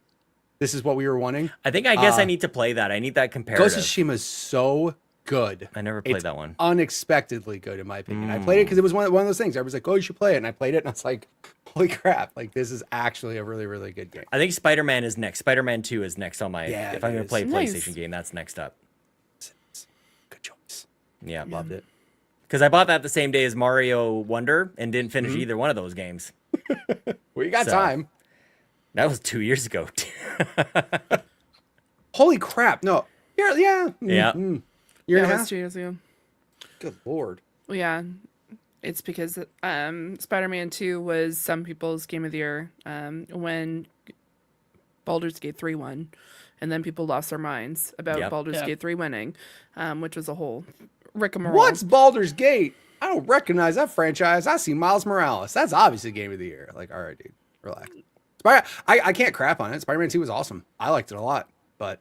what we were wanting. I guess I need to play that. I need that comparative. Ghost of Tsushima is so good. I never played that one. Unexpectedly good, in my opinion. I played it because it was one of those things. Everybody's like, oh, you should play it. And I played it and I was like, holy crap. Like, this is actually a really, really good game. I think Spider-Man is next. Spider-Man 2 is next on my... Yeah, if I'm going to play a PlayStation game, that's next up. Good choice. Yeah. Loved it. Because I bought that the same day as Mario Wonder and didn't finish either one of those games. Well, you got time. That was 2 years ago. Holy crap. No. Yeah. Yeah. Year and a half? 2 years ago. Good Lord. Well, yeah. It's because Spider-Man 2 was some people's game of the year when Baldur's Gate 3 won. And then people lost their minds about Baldur's Gate 3 winning, which was a whole rigmarole. What's Baldur's Gate? I don't recognize that franchise. I see Miles Morales. That's obviously game of the year. Like, all right, dude, relax. I can't crap on it. Spider-Man 2 was awesome. I liked it a lot, but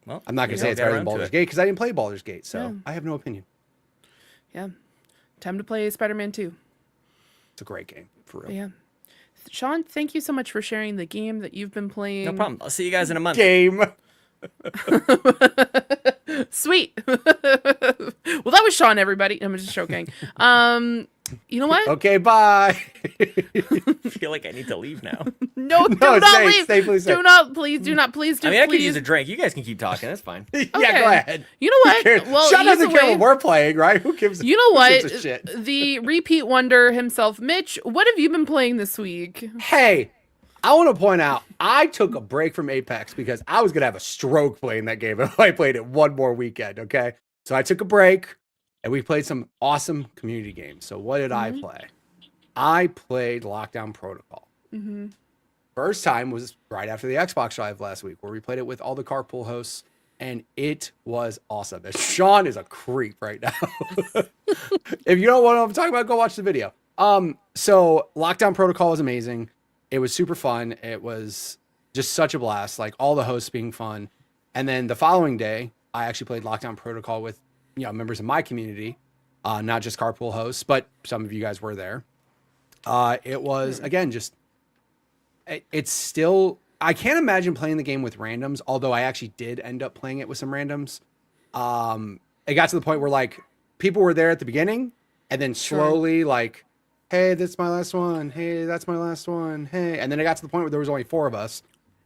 I'm not going to say it's better than Baldur's Gate because I didn't play Baldur's Gate, so I have no opinion. Yeah. Time to play Spider-Man 2. It's a great game, for real. Yeah. Sean, thank you so much for sharing the game that you've been playing. No problem. I'll see you guys in a month. Game. Sweet. Well, that was Sean, everybody. I'm just joking. You know what? Okay, bye. I feel like I need to leave now. No, do not leave. Stay, please. Do not, please, do not, please, do. I mean, I please. could use a drink. You guys can keep talking. That's fine. Yeah, go ahead. You know what? Well, Sean doesn't care what we're playing, right? Who gives? You know what? Who gives a shit? The repeat wonder himself, Mitch. What have you been playing this week? Hey, I want to point out, I took a break from Apex because I was gonna have a stroke playing that game if I played it one more weekend. Okay, so I took a break, and we played some awesome community games. So what did I play? I played Lockdown Protocol. Mm-hmm. First time was right after the Xbox Live last week, where we played it with all the carpool hosts, and it was awesome. And Sean is a creep right now. If you don't want to know what I'm talking about, go watch the video. So Lockdown Protocol was amazing. It was super fun. It was just such a blast, like all the hosts being fun. And then the following day, I actually played Lockdown Protocol with, members of my community, not just carpool hosts, but some of you guys were there. It was, again, it's still, I can't imagine playing the game with randoms, although I actually did end up playing it with some randoms. It got to the point where like people were there at the beginning and then slowly like, hey, that's my last one. Hey, that's my last one. Hey. And then it got to the point where there was only 4 of us,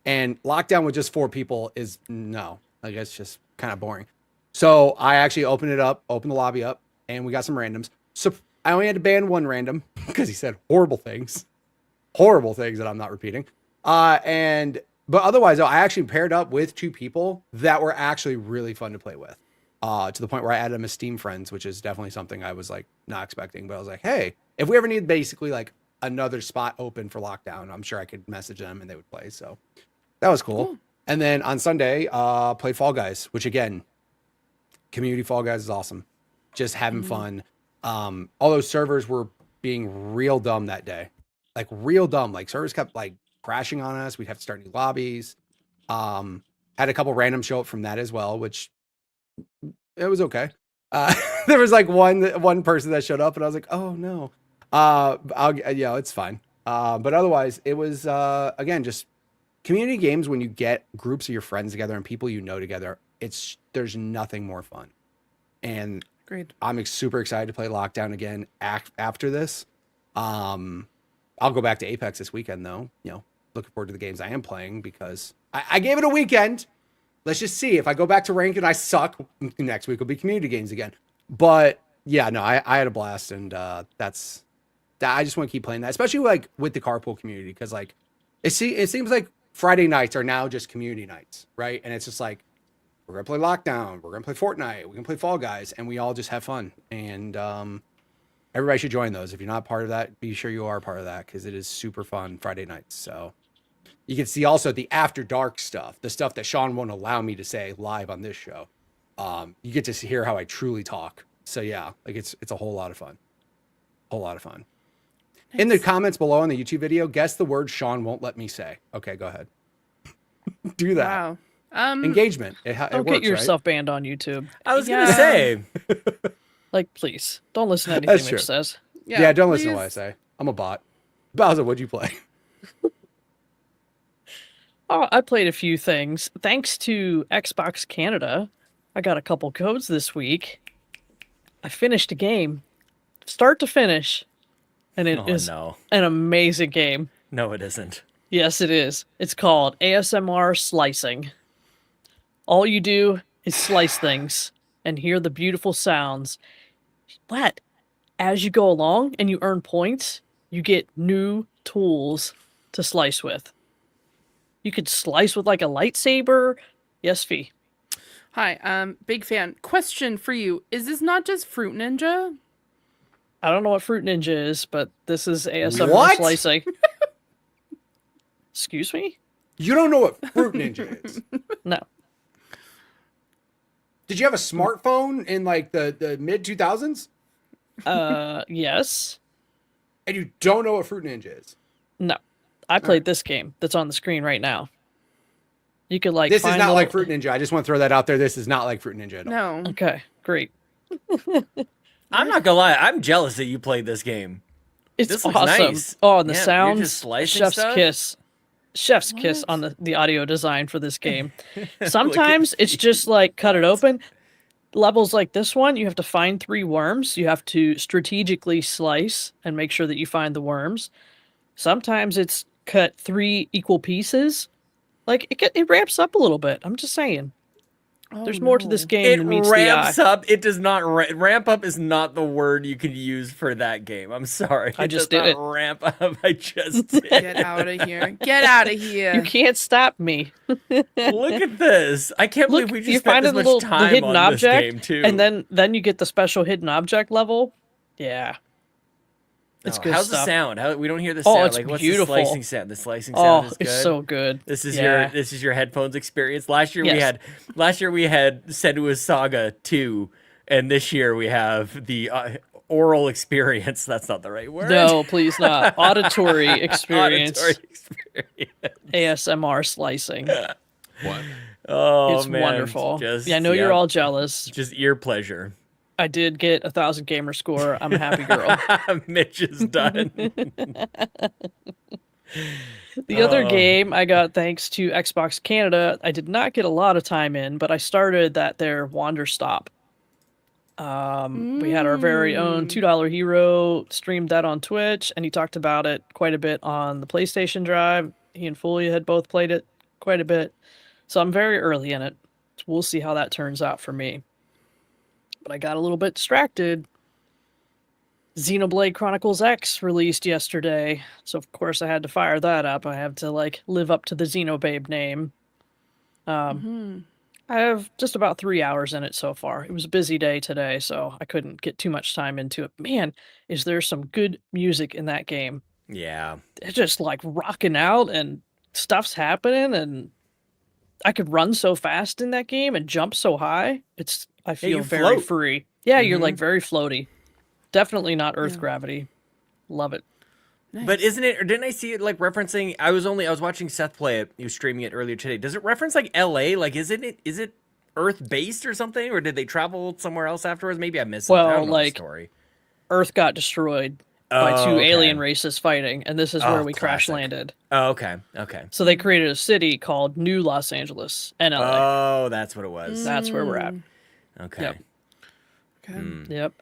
and lockdown with just 4 people is no, like it's just kind of boring. So I actually opened the lobby up, and we got some randoms. So I only had to ban 1 random because he said horrible things that I'm not repeating. But otherwise, though, I actually paired up with 2 people that were actually really fun to play with. To the point where I added them as Steam friends, which is definitely something I was like not expecting. But I was like, hey, if we ever need basically like another spot open for lockdown, I'm sure I could message them and they would play. So that was cool. And then on Sunday, played Fall Guys, which again, community Fall Guys is awesome. Just having fun. All those servers were being real dumb that day. Like real dumb. Like servers kept like crashing on us. We'd have to start new lobbies. Had a couple random show up from that as well, which it was okay. There was like one person that showed up, and I was like, oh no. It's fine. But otherwise, it was again just community games. When you get groups of your friends together and people together, there's nothing more fun. And Agreed. I'm super excited to play Lockdown again after this. I'll go back to Apex this weekend though. Looking forward to the games I am playing because I gave it a weekend. Let's just see if I go back to rank and I suck. Next week will be community games again. But yeah, no, I had a blast, and I just want to keep playing that, especially like with the carpool community, because like it seems like Friday nights are now just community nights, right? And it's just like we're gonna play Lockdown, we're gonna play Fortnite, we can play Fall Guys, and we all just have fun. And everybody should join those. If you're not part of that, be sure you are part of that, because it is super fun Friday nights. So you can see also the after dark stuff, the stuff that Sean won't allow me to say live on this show. You get to hear how I truly talk. So yeah, like it's a whole lot of fun. Nice. In the comments below on the YouTube video, guess the word Sean won't let me say. Okay, go ahead. Do that. Wow. Engagement. Don't works, get yourself right? banned on YouTube. I was gonna say. Like, please don't listen to anything Mitch says. Yeah, don't listen to what I say. I'm a bot. Bowser, what'd you play? Oh, I played a few things. Thanks to Xbox Canada, I got a couple codes this week. I finished a game, start to finish, and it is an amazing game. No, it isn't. Yes, it is. It's called ASMR Slicing. All you do is slice things and hear the beautiful sounds. But as you go along and you earn points, you get new tools to slice with. You could slice with like a lightsaber. Yes, Fee. Hi, big fan. Question for you. Is this not just Fruit Ninja? I don't know what Fruit Ninja is, but this is ASMR slicing. Excuse me? You don't know what Fruit Ninja is? No. Did you have a smartphone in like the mid 2000s? Yes. And you don't know what Fruit Ninja is? No. I played this game that's on the screen right now. You could like This is find not like Fruit Ninja. I just want to throw that out there. This is not like Fruit Ninja at all. No. Okay, great. I'm not gonna lie. I'm jealous that you played this game. It's This looks awesome. nice. Oh, and the Yeah, you're sounds. just slicing Chef's stuff? kiss. Chef's kiss on the audio design for this game. Sometimes it's just like cut it open. Levels like this one, you have to find 3 worms. You have to strategically slice and make sure that you find the worms. Sometimes it's cut 3 equal pieces. Like it ramps up a little bit. I'm just saying. There's more to this game It than meets ramps the eye. up. It does not ramp up is not the word you could use for that game. I'm sorry. I just does did not it. ramp up. I just did. Get out of here. Get out of here. You can't stop me. Look at this. I can't believe we you just spent find this a much little time hidden on object, this game too. and then you get the special hidden object level. Yeah. It's Oh, good how's stuff. the sound? We don't hear the Oh, sound. it's Like, what's beautiful. the slicing sound? The slicing sound is good. It's so good. This is Yeah. your headphones experience. Last year Yes. we had Senua's Saga 2, and this year we have the oral experience. That's not the right word. No, please not. Auditory experience. Auditory experience. ASMR slicing. What? Oh It's man, wonderful. Just, Yeah, I know you're all jealous. just ear pleasure. I did get 1,000 gamer score. I'm a happy girl. Mitch is done. The other game I got thanks to Xbox Canada, I did not get a lot of time in, but I started their Wander Stop. We had our very own $2 hero streamed that on Twitch, and he talked about it quite a bit on the PlayStation Drive. He and Fulia had both played it quite a bit. So I'm very early in it. We'll see how that turns out for me. But I got a little bit distracted. Xenoblade Chronicles X released yesterday. So of course I had to fire that up. I have to live up to the Xenobabe name. I have just about 3 hours in it so far. It was a busy day today, so I couldn't get too much time into it. Man, is there some good music in that game. Yeah. It's just rocking out and stuff's happening, and I could run so fast in that game and jump so high. I feel you very float. free. Yeah, you're very floaty. Definitely not Earth gravity. Love it. Nice. But isn't it, or didn't I see it referencing, I was watching Seth play it, he was streaming it earlier today. Does it reference LA? Is it Earth based or something? Or did they travel somewhere else afterwards? Maybe I missed something. I Well, don't know the story. Earth got destroyed by two okay. alien races fighting, and this is where we crash classic. landed. Oh, okay. Okay. So they created a city called New Los Angeles and LA. Oh, that's what it was. That's where we're at. Okay. Yep. Okay. Yep.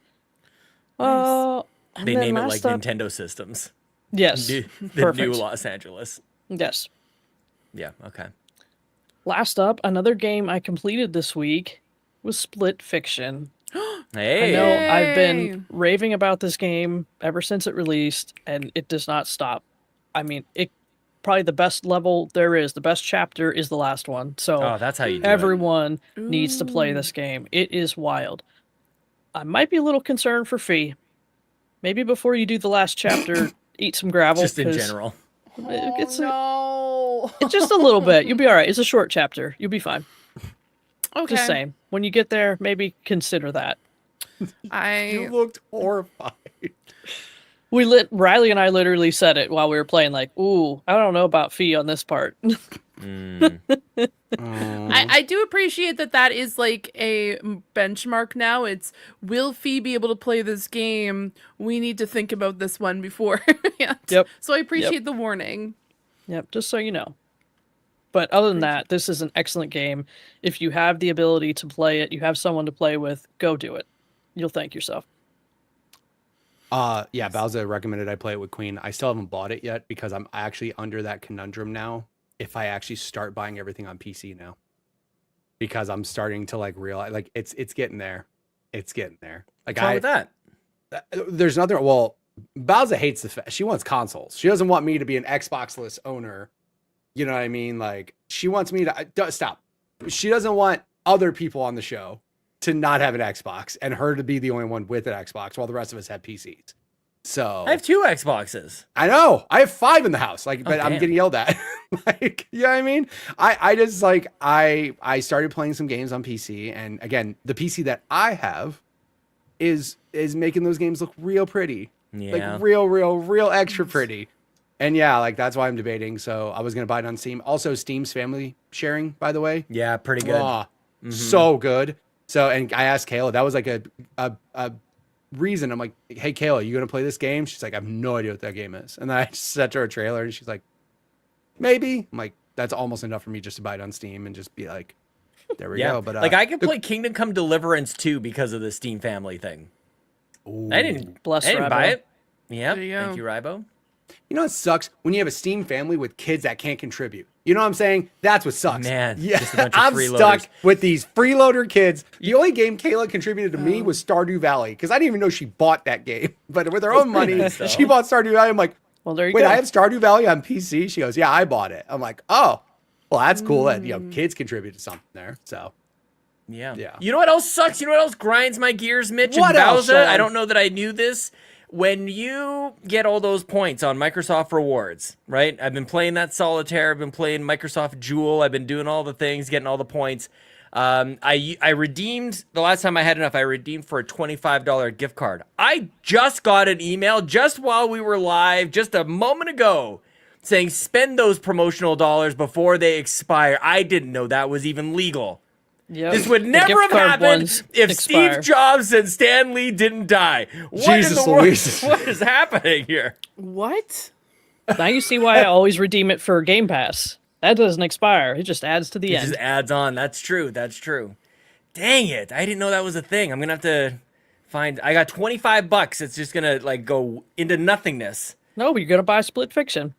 They name it like Nintendo Systems. Yes. The Perfect. New Los Angeles. Yes. Yeah, okay. Last up, another game I completed this week was Split Fiction. Hey. I know I've Yay. been raving about this game ever since it released, and it does not stop. I mean, it probably the best level there is. The best chapter is the last one. So Oh, that's how you do it. everyone needs to play this game. It is wild. I might be a little concerned for Fee. Maybe before you do the last chapter, eat some gravel. Just in 'cause general. It's, No. it's just a little bit. You'll be all right. It's a short chapter. You'll be fine. Okay. Just saying. When you get there, maybe consider that. You looked horrified. Riley and I literally said it while we were playing, ooh, I don't know about Fee on this part. I do appreciate that is a benchmark now. It's, will Fee be able to play this game? We need to think about this one before. Yep. So I appreciate the warning. Yep, just so you know. But other than that, this is an excellent game. If you have the ability to play it, you have someone to play with, go do it. You'll thank yourself. Yeah, Bowser recommended I play it with Queen. I still haven't bought it yet because I'm actually under that conundrum now. If I actually start buying everything on PC now, because I'm starting to realize it's getting there. It's getting there. What's wrong with that? There's nothing. Well, Bowser hates she wants consoles. She doesn't want me to be an Xbox-less owner. You know what I mean? She wants me to stop. She doesn't want other people on the show to not have an Xbox and her to be the only one with an Xbox while the rest of us have PCs. So I have 2 Xboxes. I know I have 5 in the house, but I'm damn. getting yelled at. You know what I mean? I just I started playing some games on PC, and again, the PC that I have is making those games look real pretty. Yeah. Real extra pretty. And yeah, that's why I'm debating. So I was gonna buy it on Steam. Also, Steam's family sharing, by the way. Yeah, pretty good. So good. So, and I asked Kayla, that was a reason. I'm like, hey, Kayla, you gonna play this game? She's like, I have no idea what that game is. And then I just sent her a trailer, and she's like, maybe. I'm like, that's almost enough for me just to buy it on Steam and just be like, there we go. But I could play Kingdom Come Deliverance 2 because of the Steam family thing. I didn't buy it. Yeah, There you go. thank you, Rybo. You know what sucks? When you have a Steam family with kids that can't contribute. You know what I'm saying? That's what sucks. Man, yeah, just a bunch of I'm freeloaders. stuck with these freeloader kids. The only game Kayla contributed to me was Stardew Valley because I didn't even know she bought that game. But with her own money, nice, though. she bought Stardew Valley. I'm like, Well, there you wait, go. I have Stardew Valley on PC? She goes, yeah, I bought it. I'm like, oh, well, that's cool that kids contribute to something there. So Yeah. Yeah. You know what else sucks? You know what else grinds my gears, Mitch What and else, Bowser? Sean? I don't know that I knew this. when you get all those points on Microsoft Rewards, right? I've been playing that Solitaire. I've been playing Microsoft Jewel. I've been doing all the things, getting all the points. I redeemed, the last time I had enough, I redeemed for a $25 gift card. I just got an email just while we were live, just a moment ago, saying spend those promotional dollars before they expire. I didn't know that was even legal. Yep. This would The never gift have card happened ones if expire. Steve Jobs and Stan Lee didn't die. What Jesus in the world? Louise. What is happening here? What? Now you see why I always redeem it for Game Pass. That doesn't expire. It just adds to the It end. just adds on. That's true. That's true. Dang it. I didn't know that was a thing. I'm going to have to find... I got $25. It's just going to like go into nothingness. No, but you're going to buy Split Fiction.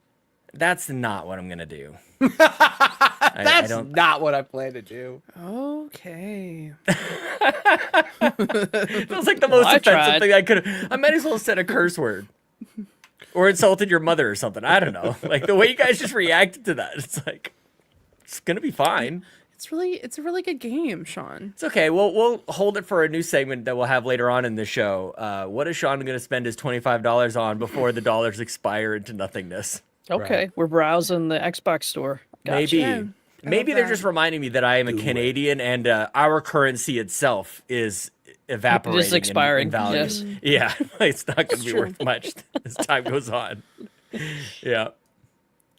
That's not what I'm going to do. That's not what I plan to do. Okay. It feels like the most I offensive tried. thing I could have... I might as well have said a curse word. Or insulted your mother or something. I don't know. Like, the way you guys just reacted to that, it's like... It's going to be fine. It's a really good game, Sean. It's okay. We'll hold it for a new segment that we'll have later on in the show. What is Sean going to spend his $25 on before the dollars expire into nothingness? Okay, Right. we're browsing the Xbox store. Gotcha. Maybe. Yeah, I Maybe love they're that. just reminding me that I am a Canadian and our currency itself is evaporating. It is expiring, in value. yes. Yeah, it's not going to be true. worth much as time goes on. Yeah.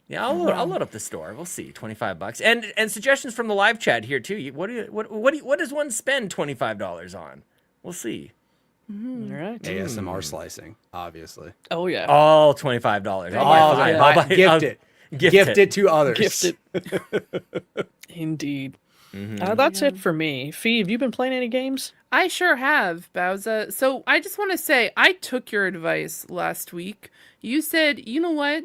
Yeah, I'll load up the store. We'll see. $25, and suggestions from the live chat here too. What does one spend $25 on? We'll see. All right. ASMR slicing, obviously. Oh, yeah. All $25. I'll buy Oh, five. yeah. I'll buy, Gift I'll it. Gift Gift it to others. Gift it. Indeed. That's it for me. Fee, have you been playing any games? I sure have, Bowza. So I just want to say, I took your advice last week. You said, you know what?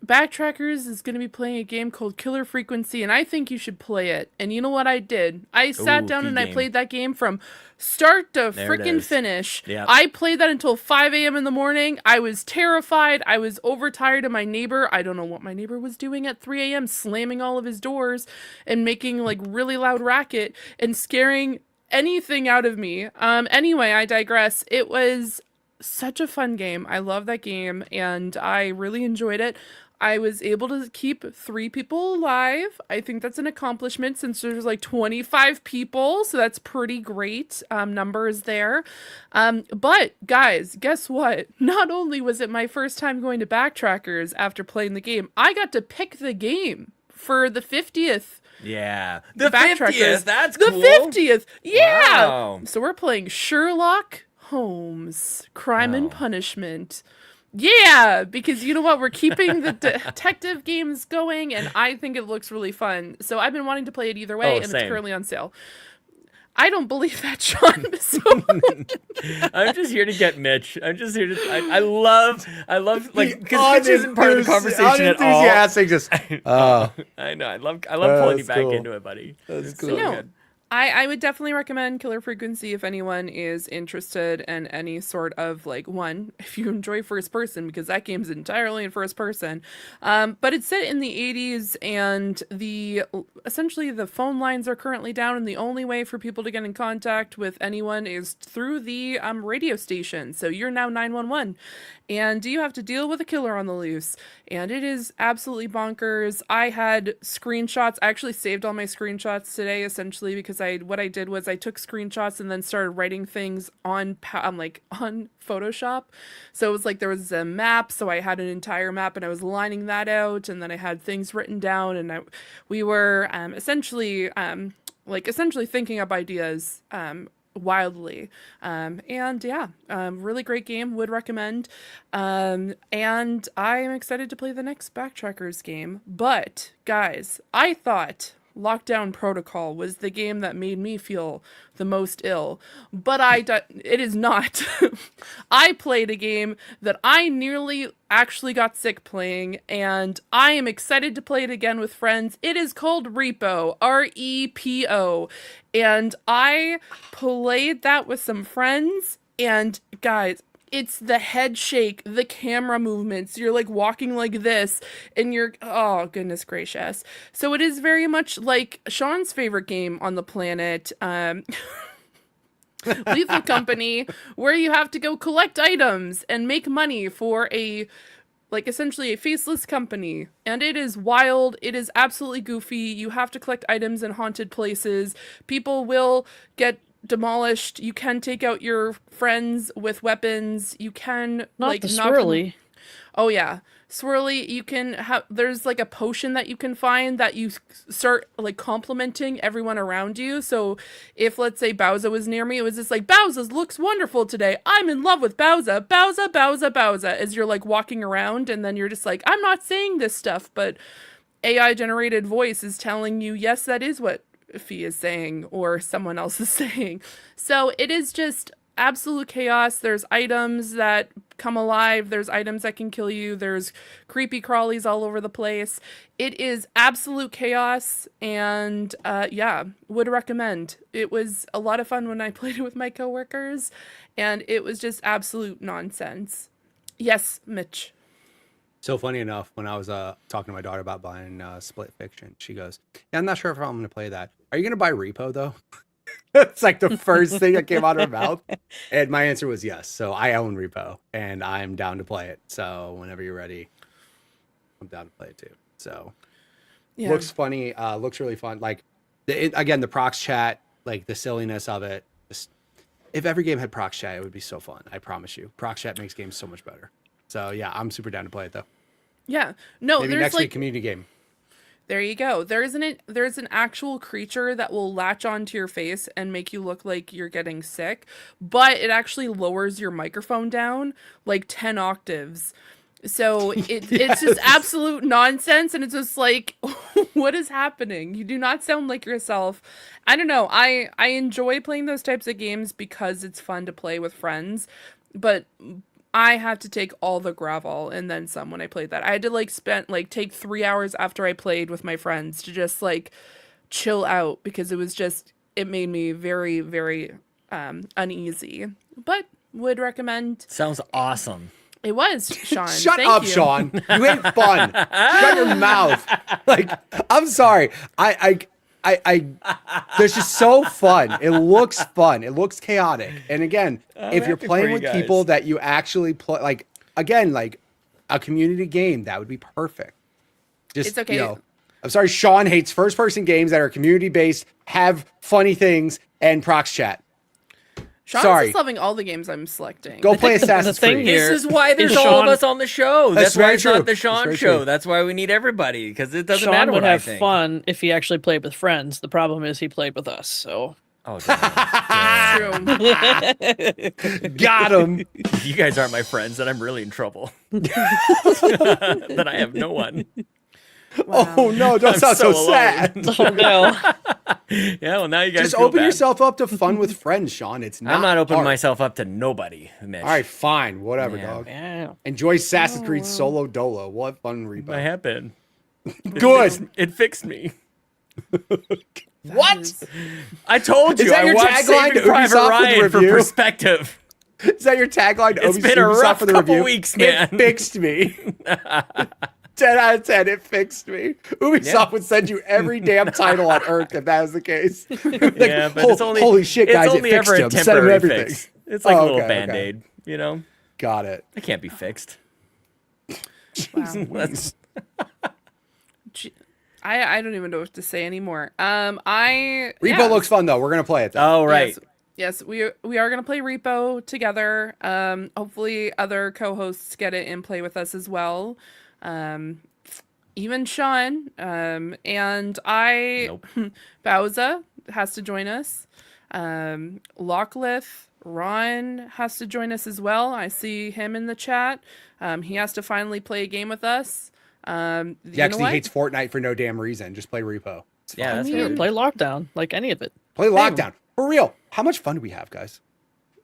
Backtrackers is going to be playing a game called Killer Frequency, and I think you should play it. And you know what I did? I sat down and I game. played that game from start to There it freaking is. finish. Yep. I played that until 5 a.m. in the morning. I was terrified. I was overtired of my neighbor. I don't know what my neighbor was doing at 3 a.m., slamming all of his doors and making like really loud racket and scaring anything out of me. Anyway, I digress. It was such a fun game. I love that game, and I really enjoyed it. I was able to keep 3 people alive. I think that's an accomplishment since there's like 25 people, so that's pretty great numbers there. But guys, guess what? Not only was it my first time going to Backtrackers after playing the game, I got to pick the game for the 50th. Yeah. The Backtrackers. 50th. That's The cool. 50th. Yeah. Wow. So we're playing Sherlock Holmes, Crime and Oh. Punishment. Yeah, because you know what? We're keeping the detective games going, and I think it looks really fun. So I've been wanting to play it either way, Oh, and same. it's currently on sale. I don't believe that, Sean. So I'm just here to get Mitch. I'm just here to. I love, like, because Mitch isn't part of the conversation at all. Unenthusiastic, just. I know. I love pulling you That's back cool. into it, buddy. That's It's cool. so No. good. I would definitely recommend Killer Frequency if anyone is interested in any sort of like one, if you enjoy first person, because that game's entirely in first person. But it's set in the 80s, and essentially the phone lines are currently down, and the only way for people to get in contact with anyone is through the radio station. So you're now 911, and you have to deal with a killer on the loose, and it is absolutely bonkers. I had screenshots. I actually saved all my screenshots today, essentially, because what I did was I took screenshots and then started writing things on Photoshop. So it was like there was a map, so I had an entire map and I was lining that out, and then I had things written down, and we were essentially thinking up ideas wildly. And yeah, really great game, would recommend. And I am excited to play the next Backtrackers game. But guys, I thought Lockdown Protocol was the game that made me feel the most ill, but it is not. I played a game that I nearly actually got sick playing, and I am excited to play it again with friends. It is called Repo, R-E-P-O, and I played that with some friends, and guys, it's the head shake, the camera movements. You're like walking like this, and oh, goodness gracious. So it is very much like Sean's favorite game on the planet. Lethal Company, where you have to go collect items and make money for essentially a faceless company. And it is wild. It is absolutely goofy. You have to collect items in haunted places. People will get demolished. You can take out your friends with weapons. You can Not the knock them- swirly. Oh yeah. Swirly, you can have, there's like a potion that you can find that you start like complimenting everyone around you. So if, let's say, Bowser was near me, it was just like, Bowser looks wonderful today. I'm in love with Bowser. Bowser, Bowser, Bowser. As you're like walking around, and then you're just like, I'm not saying this stuff, but AI generated voice is telling you, yes, that is what Fee is saying, or someone else is saying. So it is just absolute chaos. There's items that come alive. There's items that can kill you. There's creepy crawlies all over the place. It is absolute chaos, and would recommend. It was a lot of fun when I played it with my coworkers, and it was just absolute nonsense. Yes, Mitch. So funny enough, when I was talking to my daughter about buying Split Fiction, she goes, "Yeah, I'm not sure if I'm going to play that. Are you going to buy Repo though?" It's like the first thing that came out of her mouth. And my answer was yes. So I own Repo and I'm down to play it. So whenever you're ready, I'm down to play it too. So looks funny. Looks really fun. Like again, the prox chat, like the silliness of it. If every game had prox chat, it would be so fun. I promise you. Prox chat makes games so much better. So yeah, I'm super down to play it though. Yeah. No, Maybe there's next like week community game. There you go. There's an actual creature that will latch onto your face and make you look like you're getting sick, but it actually lowers your microphone down like 10 octaves. So it's just absolute nonsense, and it's just like, what is happening? You do not sound like yourself. I don't know. I enjoy playing those types of games because it's fun to play with friends, but I had to take all the gravel and then some when I played that. I had to take 3 hours after I played with my friends to just like chill out, because it made me very, very uneasy. But would recommend. Sounds awesome. It was, Sean. Shut up, Sean. You ain't fun. Shut your mouth. Like, I'm sorry. This is so fun. It looks fun. It looks chaotic. And again, if you're playing with people that you actually play, like a community game, that would be perfect. Just, it's okay. I'm sorry, Sean hates first-person games that are community-based, have funny things, and prox chat. Sean's just loving all the games I'm selecting. Go play Assassin's Creed. This is why there's all Sean, of us on the show. That's why it's not the Sean That's show. true. That's why we need everybody, because it doesn't Sean matter would what I have think. fun if he actually played with friends. The problem is he played with us, so. Oh, damn. True. Got him. You guys aren't my friends, then I'm really in trouble. Then I have no one. Wow. Oh no! Don't I'm sound so so sad. Oh no. Yeah, well, now you guys Just feel open bad. yourself up to fun with friends, Sean. It's not. I'm not opening hard. myself up to nobody, Mitch. All right, fine, whatever, Yeah. dog. Yeah. Enjoy Assassin's Creed Solo Dolo. What fun repo. I have been. Good. It fixed me. What? I told you. Is that I your watched tagline Saving to Private Ubisoft for the Ryan for review? perspective. Is that your tagline? To It's been a Ubisoft rough for the couple review? weeks, man. It fixed me. 10 out of 10. It fixed me. Ubisoft would send you every damn title on Earth if that was the case. Like, Yeah, but it's only holy shit, guys! It's It only fixed ever a him. Send him temporary everything. fix. It's like Oh, a little okay, band-aid, you know? Got it. It can't be fixed. Wow. That's- I don't even know what to say anymore. Repo looks fun though. We're gonna play it though. oh, right. Yes, we are gonna play Repo together. Hopefully other co-hosts get it and play with us as well. Even Sean. And Nope. Bowser has to join us. Locklith, Ron has to join us as well. I see him in the chat. He has to finally play a game with us. He actually hates Fortnite for no damn reason. Just play Repo. It's Yeah, fine. that's Yeah. good. Play Lockdown, like any of it. Play Lockdown. For real. How much fun do we have, guys?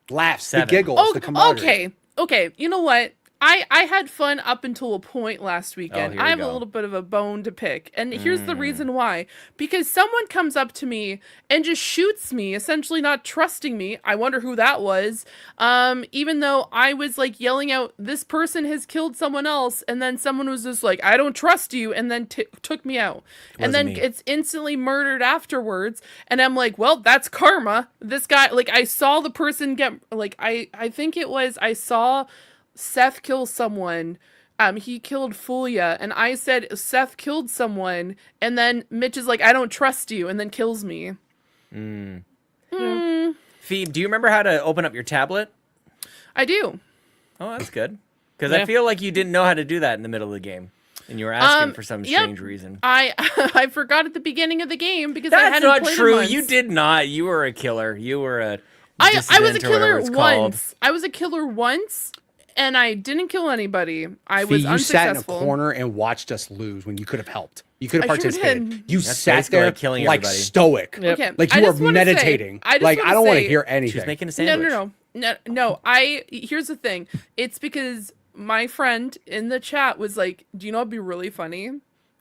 Laughs, 7. the giggles, the camaraderie. Okay. You know what? I had fun up until a point last weekend. here we I have go. a little bit of a bone to pick. And here's the reason why. Because someone comes up to me and just shoots me, essentially not trusting me. I wonder who that was. Even though I was like yelling out, this person has killed someone else. And then someone was just like, I don't trust you. And then took me out. And then it's instantly murdered afterwards. And I'm like, well, that's karma. This guy, like I saw the person get, like, I think it was, I saw Seth kill someone. He killed Fulia, and I said Seth killed someone, and then Mitch is like, I don't trust you, and then kills me. Phoebe, do you remember how to open up your tablet? I do. Oh, that's good. Because I feel like you didn't know how to do that in the middle of the game, and you were asking for some strange reason. I forgot at the the of the game because I That's hadn't not played true. it once. You did not. You were a killer. You were a I was a dissident or killer whatever it's called. once. I was a killer once, and I didn't kill anybody. I was you unsuccessful. sat in a corner and watched us lose when you could have helped. You could have I sure participated. did. You That's sat basically there like killing like everybody. stoic. Yep. Okay, Like I you were just wanna say- meditating. I just Like wanna I don't want to say- hear She anything. was making a sandwich. No. Here's the thing. It's because my friend in the chat was like, do you know what'd be really funny?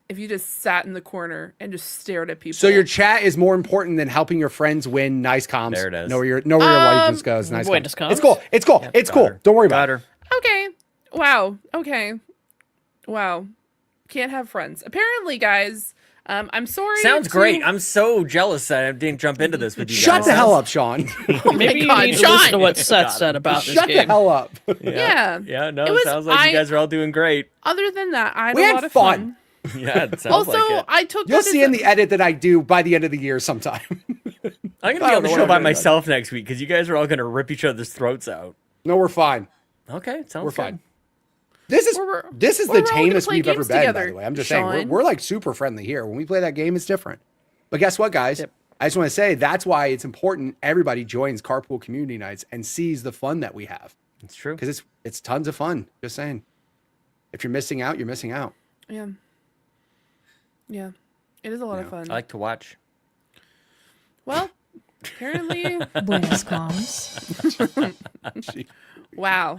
If you just sat in the corner and just stared at people. So your chat is more important than helping your friends win nice comms. There it is. Know where your allegiance goes. Nice Buenos comms. comms. It's cool. It's cool. It's cool. her. Don't worry Got about it. her. Okay. Wow. Okay. Wow. Can't have friends. Apparently, guys, I'm sorry. Sounds to- great. I'm so jealous that I didn't jump into this with you guys. Shut the hell up, Sean. Maybe you God, need to John! listen to what Seth said about this Shut the game. hell up. Yeah. Yeah, no, It it was- sounds like you guys are all doing great. Other than that, I had We a had lot of fun. fun. Yeah, it sounds Also, like it. I took You'll that as see in the edit that I do by the end of the year sometime. I'm going to be I on the don't show know by what I'm myself next week because you guys are all going to rip each other's throats out. No, we're fine. Okay, sounds We're good. fine. This is We're- this is we're the all gonna tamest play we've ever games been, by together, the way. I'm just saying, Sean. we're like super friendly here. When we play that game, it's different. But guess what, guys? Yep. I just want to say that's why it's important everybody joins Carpool Community Nights and sees the fun that we have. It's true. Because it's tons of fun. Just saying. If you're missing out, you're missing out. Yeah. Yeah. It is a lot of fun. I like to watch. Well, apparently, Buenos comms. wow.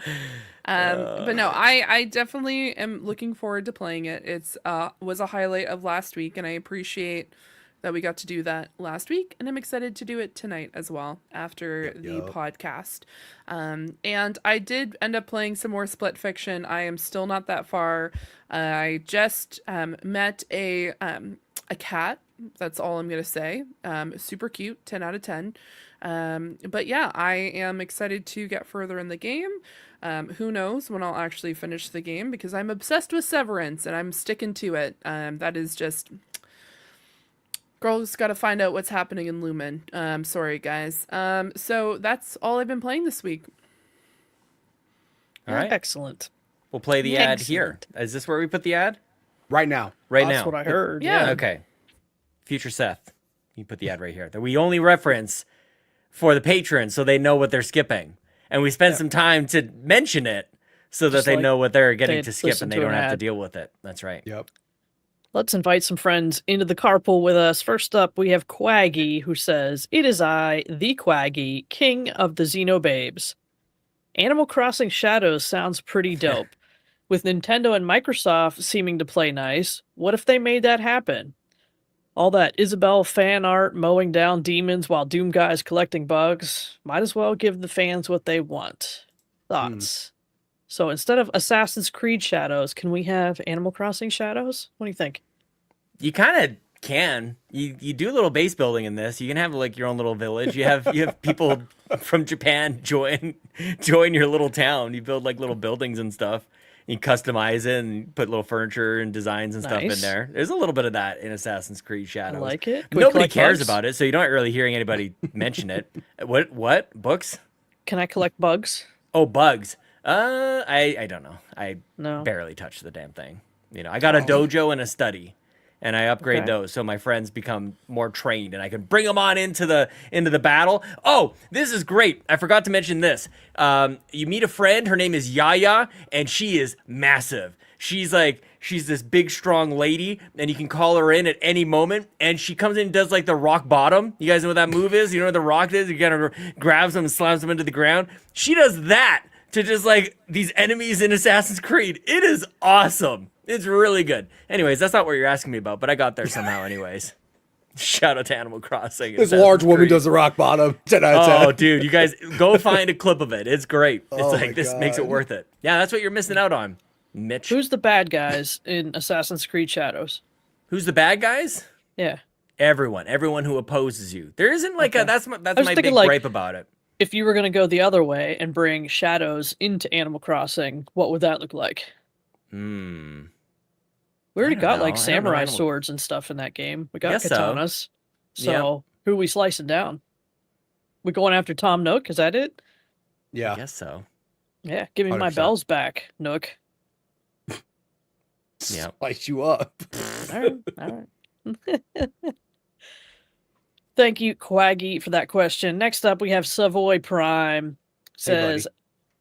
But no, I definitely am looking forward to playing it. It's was a highlight of last week, and I appreciate that we got to do that last week, and I'm excited to do it tonight as well after the podcast. And I did end up playing some more Split Fiction. I am still not that far. I just met a cat. That's all I'm gonna say. Super cute, 10 out of 10. But yeah, I am excited to get further in the game. Who knows when I'll actually finish the game, because I'm obsessed with Severance and I'm sticking to it. That is just, girls got to find out what's happening in Lumen. Sorry guys. So that's all I've been playing this week. All right. Excellent. We'll play the ad here. Is this where we put the ad? Right now. Right That's now. what I heard. Yeah. Okay. Future Seth. You put the ad right here. That we only reference for the patrons so they know what they're skipping. And we spend some time to mention it so that Just they like know what they're getting they to skip listen and they to don't an have to ad. deal with it. That's right. Yep. Let's invite some friends into the carpool with us. First up, we have Quaggy, who says, "It is I, the Quaggy, king of the Xenobabes. Animal Crossing Shadows sounds pretty dope. With Nintendo and Microsoft seeming to play nice, what if they made that happen? All that Isabelle fan art mowing down demons while Doom Guy's collecting bugs. Might as well give the fans what they want. Thoughts?" So instead of Assassin's Creed Shadows, can we have Animal Crossing Shadows? What do you think? You kind of can. You do a little base building in this. You can have like your own little village. You have people from Japan join your little town. You build like little buildings and stuff. You customize it and put little furniture and designs and stuff in Nice. there. There's a little bit of that in Assassin's Creed Shadows. I like it. Can we Nobody collect cares bugs? about it, so you're not really hearing anybody mention it. What? Books? Can I collect bugs? Oh, bugs. I don't know. I No. barely touch the damn thing. You know, I got a dojo and a study, and I upgrade Okay. those so my friends become more trained, and I can bring them on into the battle. Oh, this is great! I forgot to mention this. You meet a friend. Her name is Yaya, and she is massive. She's this big, strong lady, and you can call her in at any moment. And she comes in and does like the rock bottom. You guys know what that move is? You know what the rock is? You kind of grabs them and slams them into the ground. She does that to just like these enemies in Assassin's Creed. It is awesome. It's really good. Anyways, that's not what you're asking me about, but I got there somehow anyways. Shout out to Animal Crossing. This large woman does the rock bottom. 10 out of 10. Oh, dude, you guys go find a clip of it. It's great. It's Oh like my this God. makes it worth it. Yeah, that's what you're missing out on, Mitch. Who's the bad guys in Assassin's Creed Shadows? Who's the bad guys? Yeah. Everyone who opposes you. There isn't like a that's my thinking, big like, gripe about it. If you were going to go the other way and bring Shadows into Animal Crossing, what would that look like? We already I don't got know. like I don't know samurai Animal- swords and stuff in that game. We got Guess so. katanas. So who are we slicing down? We going after Tom Nook? Is that it? I Yeah. guess so. Yeah, give me my 100%. bells back, Nook. Yeah. Slice you up. All right, all right. Thank you, Quaggy, for that question. Next up, we have Savoy Prime. Says,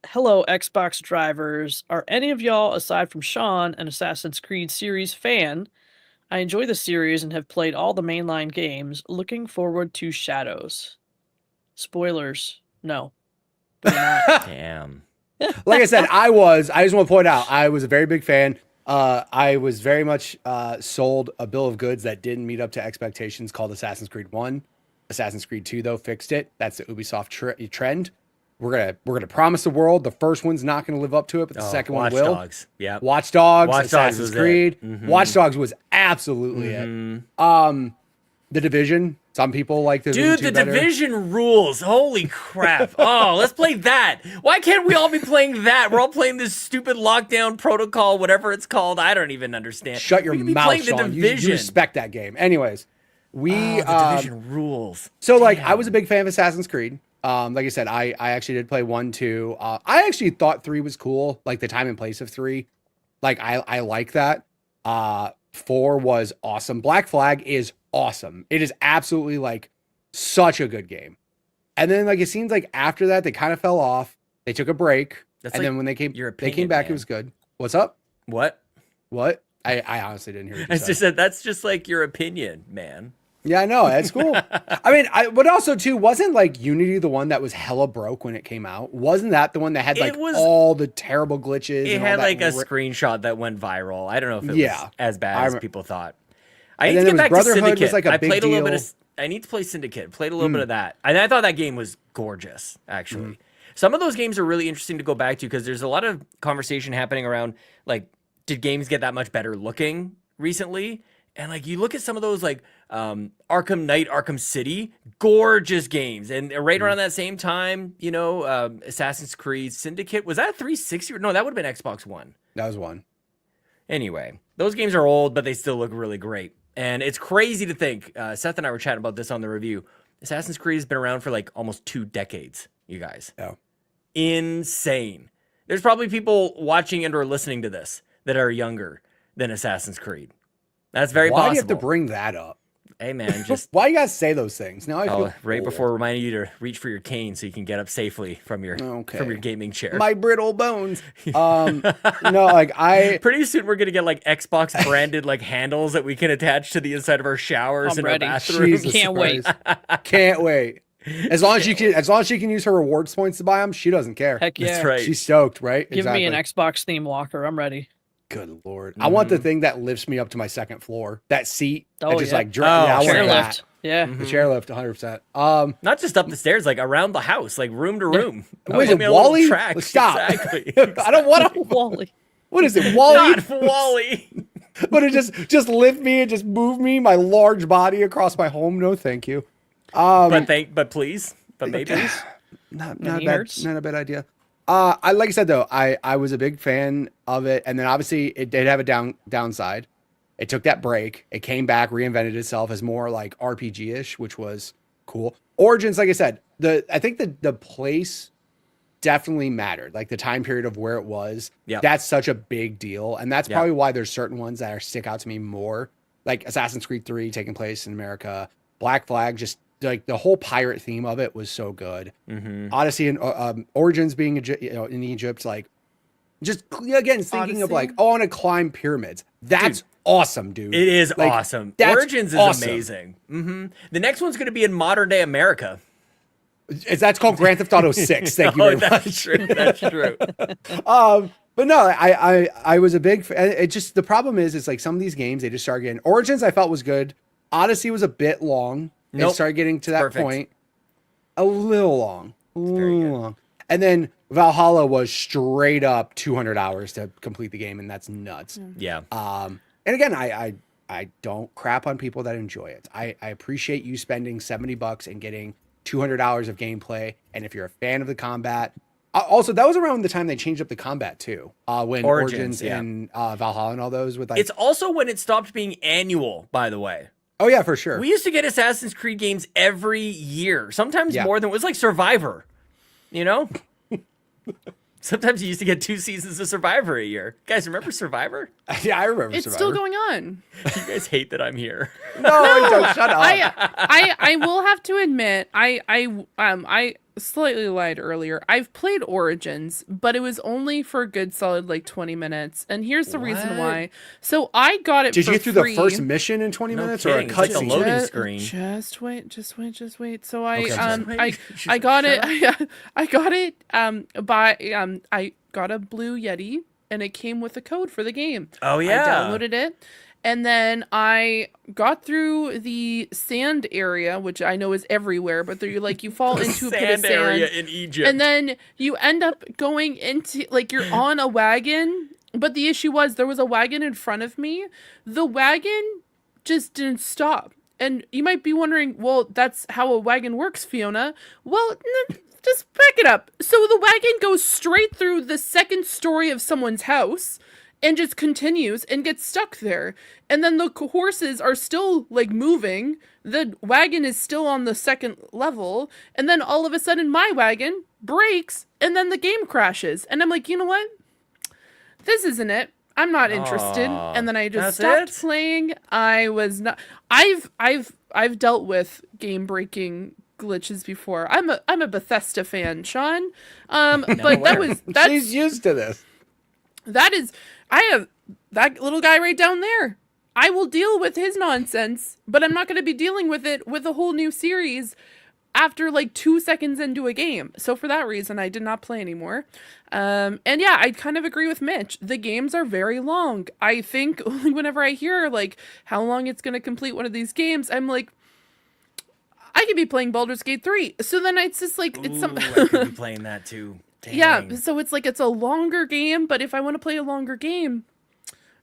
hello, Xbox drivers. Are any of y'all, aside from Sean, an Assassin's Creed series fan? I enjoy the series and have played all the mainline games. Looking forward to Shadows. Spoilers, no. But you're not. Damn. Like I said, I just want to point out, I was a very big fan. I was very much sold a bill of goods that didn't meet up to expectations called Assassin's Creed 1. Assassin's Creed 2, though, fixed it. That's the Ubisoft trend. We're gonna promise the world the first one's not gonna live up to it, but the second one will. Watch Dogs. Yeah. Watch Dogs, Watch Dogs Assassin's was it. Creed. Mhm. Watch Dogs was absolutely it. The Division. Some people like the Dude, the Division rules. Holy crap. Oh, let's play that. Why can't we all be playing that? We're all playing this stupid lockdown protocol, whatever it's called. I don't even understand. Shut your We could be mouth, playing Sean. The You Division. respect that game. Anyways, The Division rules. So, like, I was a big fan of Assassin's Creed. Like I said, I actually did play 1, 2. I actually thought 3 was cool. Like, the time and place of 3. Like, I like that. 4 was awesome. Black Flag is awesome. It is absolutely, like, such a good game. And then, like, it seems like after that, they kind of fell off. They took a break. That's and like then when they came your back, opinion, it man. was good. What's up? What? What? I honestly didn't hear what you I said. just said that's just like your opinion, man. Yeah, I know. That's cool. I mean, but also too, wasn't like Unity the one that was hella broke when it came out? Wasn't that the one that had like all the terrible glitches? It and all had that like a screenshot that went viral. I don't know if it was as bad as people thought. I And need to then get there was back to Brotherhood Syndicate. was, like, a I big played a little bit deal. of. I need to play Syndicate. Played a little bit of that. And I thought that game was gorgeous, actually. Some of those games are really interesting to go back to because there's a lot of conversation happening around like, did games get that much better looking recently? And like you look at some of those like Arkham Knight, Arkham City, gorgeous games. And right around that same time, you know, Assassin's Creed Syndicate, was that a 360? No, that would have been Xbox One. That was one. Anyway, those games are old, but they still look really great. And it's crazy to think, Seth and I were chatting about this on the review. Assassin's Creed has been around for like almost 2 decades, you guys. Yeah. Insane. There's probably people watching and or listening to this that are younger than Assassin's Creed. That's very Why possible. do you have to bring that up? Hey, man, just Why you gotta say those things? Now I feel right old. before reminding you to reach for your cane so you can get up safely from your gaming chair. My brittle bones. No, like Pretty soon we're gonna get like Xbox branded like handles that we can attach to the inside of our showers I'm in ready. our bathroom. Jesus Can't wait. Christ. Can't wait. As long as she can use her rewards points to buy them, she doesn't care. Heck yeah. That's right. She's stoked, right? Give me an Xbox theme walker. I'm ready. Good Lord. I want the thing that lifts me up to my second floor. That seat. Oh, that just yeah. like I want Chairlift. that. Yeah. The chairlift, 100%. Not just up the stairs, like around the house, like room to room. What is Put it, me on a little Wally? track. Stop. Exactly. I don't want to. Wally. What is it, Wally? Not Wally. But it just lift me and just move me, my large body across my home. No, thank you. But please. But maybe. Not Many bad, hertz? not a bad idea. I like I said though, I was a big fan of it, and then obviously it did have a downside. It took that break. It came back, reinvented itself as more like RPG-ish, which was cool. Origins, like I said, I think the place definitely mattered, like the time period of where it was. Yeah, that's such a big deal, and that's probably why there's certain ones that stick out to me more, like Assassin's Creed 3 taking place in America, Black Flag, just like the whole pirate theme of it was so good. Odyssey and Origins being in Egypt, like just again thinking of like, oh, I want to climb pyramids. That's awesome, dude. It is like, awesome. That's Origins is awesome. amazing. The next one's going to be in modern day America. That's called Grand Theft Auto 6. Thank you very that's much. true. That's true. But no, I was a big fan. It just, the problem is like some of these games, they just start getting, Origins I felt was good. Odyssey was a bit long. It started getting to that point. A little long. Long. And then Valhalla was straight up 200 hours to complete the game, and that's nuts. Yeah. And again, I don't crap on people that enjoy it. I appreciate you spending $70 and getting 200 hours of gameplay. And if you're a fan of the combat, also that was around the time they changed up the combat too. When Origins and Valhalla and all those with like. It's also when it stopped being annual, by the way. Oh yeah, for sure. We used to get Assassin's Creed games every year, sometimes more than, it was like Survivor, you know? Sometimes you used to get 2 seasons of Survivor a year. Guys, remember Survivor? Yeah, I remember It's Survivor. still going on. You guys hate that I'm here. No, don't shut up. I will have to admit, I slightly lied earlier. I've played Origins, but it was only for a good solid like 20 minutes. And here's the reason why. So I got it Did for you get through free. the first mission in 20 minutes or a kidding. It's like a cutscene? loading screen. Just wait. So I Just I got it. I got it I got a Blue Yeti, and it came with a code for the game. Oh, yeah. I downloaded it. And then I got through the sand area, which I know is everywhere, but you fall into a pit of Sand sand. area in Egypt. And then you end up going into, like, you're on a wagon. But the issue was there was a wagon in front of me. The wagon just didn't stop. And you might be wondering, well, that's how a wagon works, Fiona. Well, just back it up. So the wagon goes straight through the second story of someone's house and just continues and gets stuck there. And then the horses are still, like, moving. The wagon is still on the second level. And then all of a sudden my wagon breaks and then the game crashes. And I'm like, you know what? This isn't it. I'm not interested. And then I just stopped playing. I was not. I've dealt with game breaking glitches before. I'm a Bethesda fan, Sean. But She's used to this. I have that little guy right down there. I will deal with his nonsense, but I'm not going to be dealing with it with a whole new series after like 2 seconds into a game. So for that reason, I did not play anymore. And yeah, I kind of agree with Mitch. The games are very long. I think whenever I hear like how long it's going to complete one of these games, I'm like, I could be playing Baldur's Gate 3. So then it's just like, it's I could be playing that too. Dang. Yeah, so it's like it's a longer game, but if I want to play a longer game,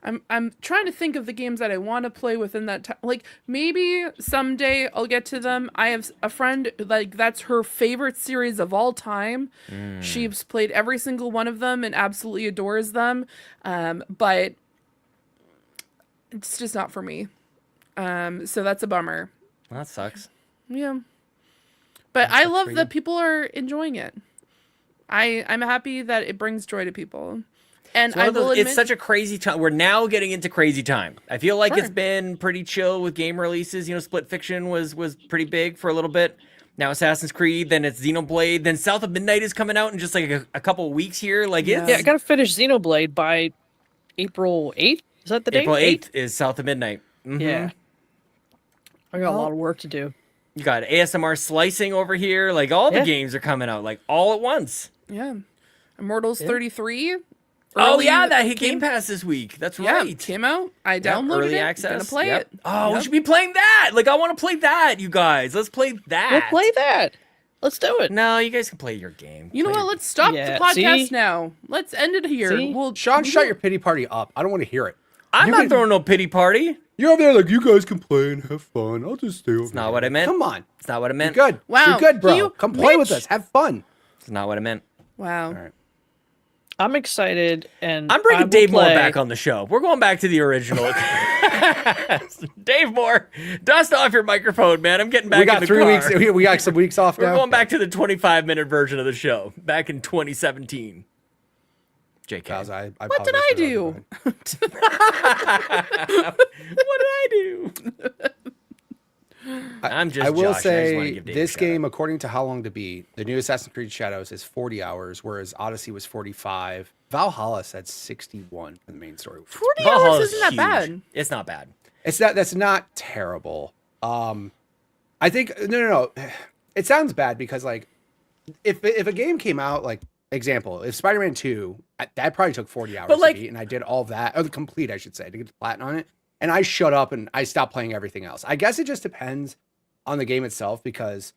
I'm trying to think of the games that I want to play within that time. Like maybe someday I'll get to them. I have a friend, like that's her favorite series of all time. She's played every single one of them and absolutely adores them. But it's just not for me. So that's a bummer. Well, that sucks. Yeah. But I love that people are enjoying it. I'm happy that it brings joy to people. And I will admit, it's such a crazy time. We're now getting into crazy time. I feel like it's been pretty chill with game releases. You know, Split Fiction was pretty big for a little bit. Now Assassin's Creed, then it's Xenoblade, then South of Midnight is coming out in just like a couple of weeks here. Like Yeah, I gotta finish Xenoblade by April 8th. Is that the date? April 8th is South of Midnight. Mm-hmm. Yeah. I got a lot of work to do. You got ASMR slicing over here. Like all the games are coming out like all at once. Yeah. Immortals 33. Oh yeah, that hit Game Pass this week. That's right. Yeah, came out. I downloaded early it. access. Gonna play it. Oh, we should be playing that. Like I want to play that, you guys. Let's play that. We'll play that. Let's do it. No, you guys can play your game. You know what? Let's stop the podcast now. Let's end it here. See? Sean, shut your pity party up. I don't want to hear it. I'm not throwing no pity party. You're over there like, you guys can play and have fun. I'll just stay over It's not what I meant. Come on. It's not what I meant. You're good. Wow. You're good, bro. Come play with Mitch. us. Have fun. It's not what I meant. Wow. All right. I'm excited, and I'm bringing Dave Moore back on the show. We're going back to the original. Dave Moore, dust off your microphone, man. I'm getting back. We got in the 3 car. weeks. We got some weeks off We're now. going back to the 25-minute version of the show back in 2017. JK. Guys, I What did I do? What did I do? I'm just I will Josh. I just wanna say give Dave this a shout game, out. according to How Long to Beat, the new Assassin's Creed Shadows is 40 hours, whereas Odyssey was 45. Valhalla said 61 for the main story. 40 Valhalla's hours isn't that huge. bad. It's not bad. That's not terrible. I think no. it sounds bad because like if a game came out, like example, if Spider-Man 2, that probably took 40 hours to beat, and I did all that, or the complete, I should say, to get the platinum on it, and I shut up and I stopped playing everything else. I guess it just depends on the game itself, because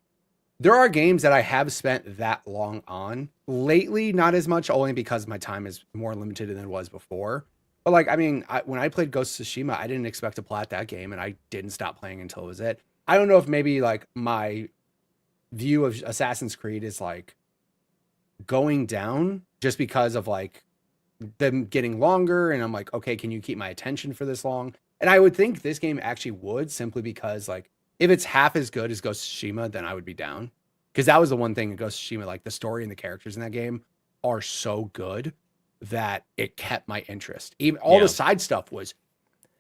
there are games that I have spent that long on. Lately, not as much, only because my time is more limited than it was before. But like, I mean, when I played Ghost of Tsushima, I didn't expect to plat that game, and I didn't stop playing until it was it. I don't know if maybe like my view of Assassin's Creed is like going down just because of like them getting longer, and I'm like, okay, can you keep my attention for this long? And I would think this game actually would, simply because like if it's half as good as Ghost of Tsushima, then I would be down, because that was the one thing in Ghost of Tsushima, like the story and the characters in that game are so good that it kept my interest. Even all the side stuff was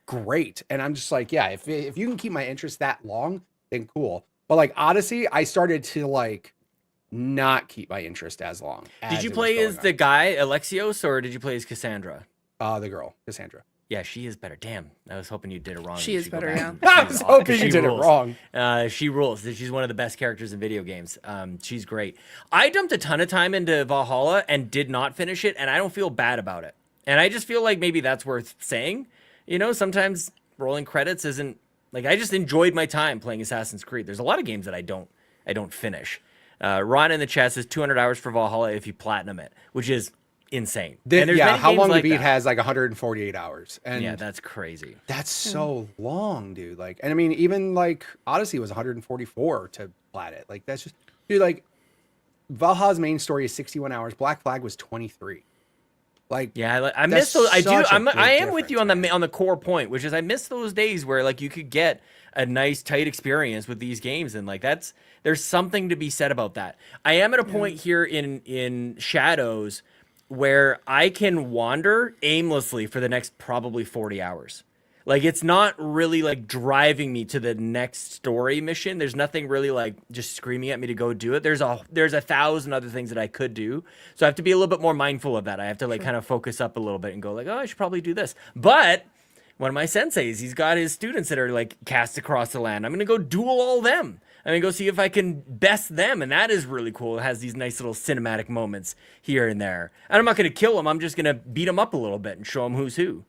great, and I'm just like, yeah, if you can keep my interest that long, then cool. But like Odyssey, I started to like not keep my interest as long. Did you play as the guy Alexios, or did you play as Cassandra? The girl, Cassandra. Yeah, she is better. Damn, I was hoping you did it wrong. She is better, yeah. I was hoping you did it wrong. She rules. She's one of the best characters in video games. She's great. I dumped a ton of time into Valhalla and did not finish it, and I don't feel bad about it. And I just feel like maybe that's worth saying. You know, sometimes rolling credits isn't like, I just enjoyed my time playing Assassin's Creed. There's a lot of games that I don't finish. Ron in the chat says 200 hours for Valhalla if you platinum it, which is insane. How long to beat has like 148 hours. And yeah, that's crazy. That's so long, dude. Like, and I mean, even like Odyssey was 144 to plat it. Like, that's just, dude, like Valhalla's main story is 61 hours. Black Flag was 23. Like, yeah, I miss those. I am with you on the core point, which is I miss those days where like you could get a nice tight experience with these games, and like there's something to be said about that. I am at a point here in Shadows where I can wander aimlessly for the next probably 40 hours. Like, it's not really like driving me to the next story mission. There's nothing really like just screaming at me to go do it. There's a 1,000 other things that I could do. So I have to be a little bit more mindful of that. I have to like kind of focus up a little bit and go like, oh, I should probably do this. But one of my senseis, he's got his students that are like cast across the land. I'm going to go duel all them. I'm going to go see if I can best them. And that is really cool. It has these nice little cinematic moments here and there. And I'm not going to kill them. I'm just going to beat them up a little bit and show them who's who.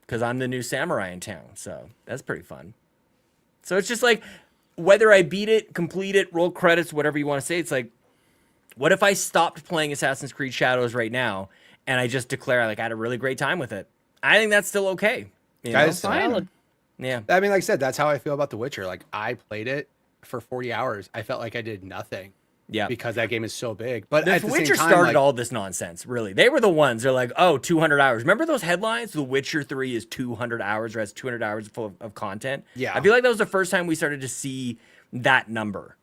Because I'm the new samurai in town. So that's pretty fun. So it's just like, whether I beat it, complete it, roll credits, whatever you want to say, it's like, what if I stopped playing Assassin's Creed Shadows right now and I just declare like I had a really great time with it? I think that's still okay. That is valid. Yeah. I mean, like I said, that's how I feel about The Witcher. Like, I played it for 40 hours. I felt like I did nothing. Yeah. Because that game is so big. But The Witcher started all this nonsense, really. They were the ones. They're like, oh, 200 hours. Remember those headlines? The Witcher 3 is 200 hours or has 200 hours full of content? Yeah. I feel like that was the first time we started to see that number.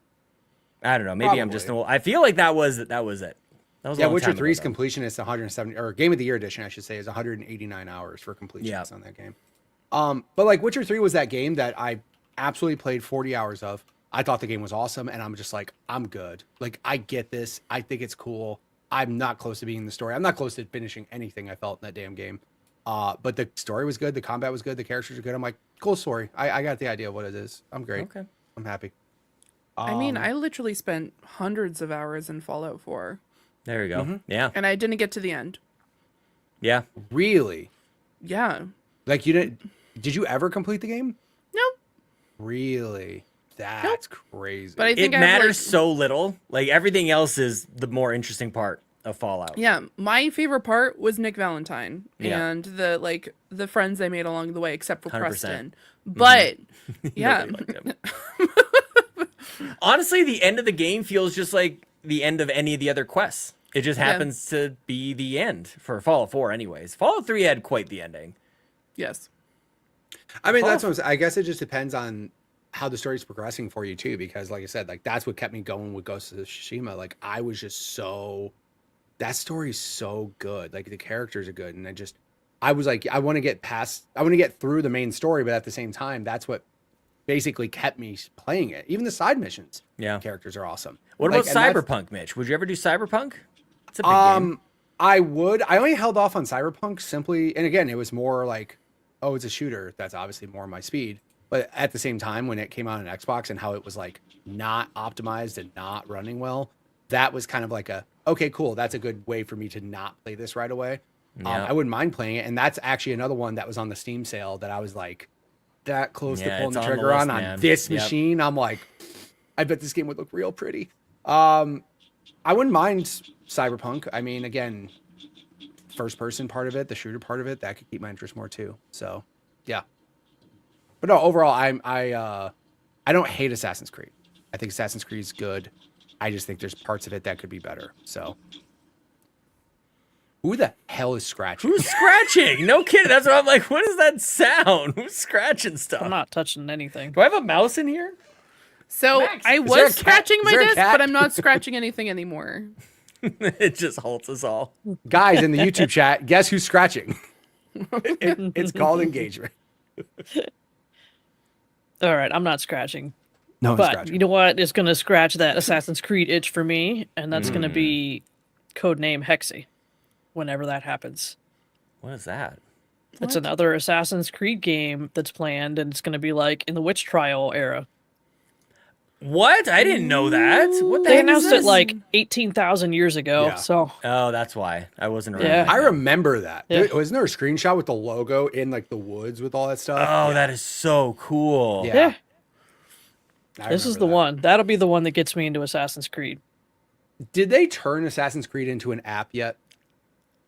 I don't know. Maybe I'm just I feel like that was it. That was Witcher 3's completion is 170, or Game of the Year edition, I should say, is 189 hours for completion on that game. But like Witcher 3 was that game that I absolutely played 40 hours of. I thought the game was awesome, and I'm just like, I'm good. Like, I get this. I think it's cool. I'm not close to being in the story. I'm not close to finishing anything I felt in that damn game. But the story was good. The combat was good. The characters are good. I'm like, cool story. I got the idea of what it is. I'm great. Okay. I'm happy. I mean, I literally spent hundreds of hours in Fallout 4. There you go. Yeah. And I didn't get to the end. Yeah. Really? Yeah. Like, did you ever complete the game? Nope. Really? That's crazy. But I think it matters so little. Like, everything else is the more interesting part of Fallout. Yeah, my favorite part was Nick Valentine and the friends I made along the way, except for 100%. Preston. But yeah, honestly, the end of the game feels just like the end of any of the other quests. It just happens to be the end for Fallout 4, anyways. Fallout 3 had quite the ending. Yes. I mean, that's what I'm saying. I guess it just depends on how the story's progressing for you too, because like I said, like that's what kept me going with Ghost of Tsushima. Like, I was just that story's so good. Like, the characters are good, and I was like, I want to get through the main story, but at the same time, that's what basically kept me playing it. Even the side missions, characters are awesome. What about Cyberpunk, Mitch? Would you ever do Cyberpunk? It's a big game. I would. I only held off on Cyberpunk simply, and again, it was more like, oh, it's a shooter. That's obviously more my speed. But at the same time, when it came out on Xbox and how it was like not optimized and not running well, that was kind of like okay, cool. That's a good way for me to not play this right away. Yeah. I wouldn't mind playing it. And that's actually another one that was on the Steam sale that I was like that close to pulling the trigger on this machine. I'm like, I bet this game would look real pretty. I wouldn't mind Cyberpunk. I mean, again, first person part of it, the shooter part of it, that could keep my interest more too. So yeah. But no, overall, I don't hate Assassin's Creed. I think Assassin's Creed is good. I just think there's parts of it that could be better. So, who the hell is scratching? Who's scratching? No kidding. That's what I'm like. What is that sound? Who's scratching stuff? I'm not touching anything. Do I have a mouse in here? So Max, I is there a was cat? scratching my Is there a disc, cat? but I'm not scratching anything anymore. It just halts us all. Guys in the YouTube chat, guess who's scratching? It's called engagement. All right, I'm not scratching. No, But you know what is going to scratch that Assassin's Creed itch for me? And that's going to be codename Hexy whenever that happens. What is that? It's another Assassin's Creed game that's planned, and it's going to be like in the witch trial era. What? I didn't know that. What the They heck is announced it this? like 18,000 years ago. Yeah. So Oh, that's why. I wasn't around. Yeah. back I then. remember that. Yeah. Wasn't there a screenshot with the logo in like the woods with all that stuff? Oh, that is so cool. Yeah. yeah, I this is remember the that. one. That'll be the one that gets me into Assassin's Creed. Did they turn Assassin's Creed into an app yet?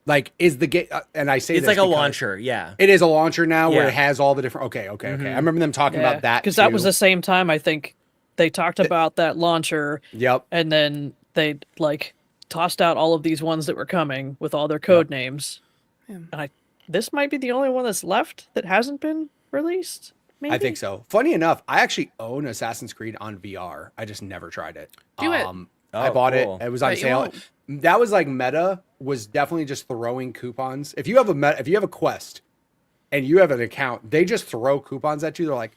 Like, is the game? And I say It's this like a because launcher. Yeah. It is a launcher now where Yeah. it has all the different. Okay. I remember them talking about that because that was too. the same time I think they talked about that launcher, Yep. and then they like tossed out all of these ones that were coming with all their code names. And this might be the only one that's left that hasn't been released. Maybe? I think so. Funny enough, I actually own Assassin's Creed on VR. I just never tried it. Do it. I Oh, bought cool. it. It was on Bet you sale. won't. That was like meta was definitely just throwing coupons. If you have a quest and you have an account, they just throw coupons at you. They're like,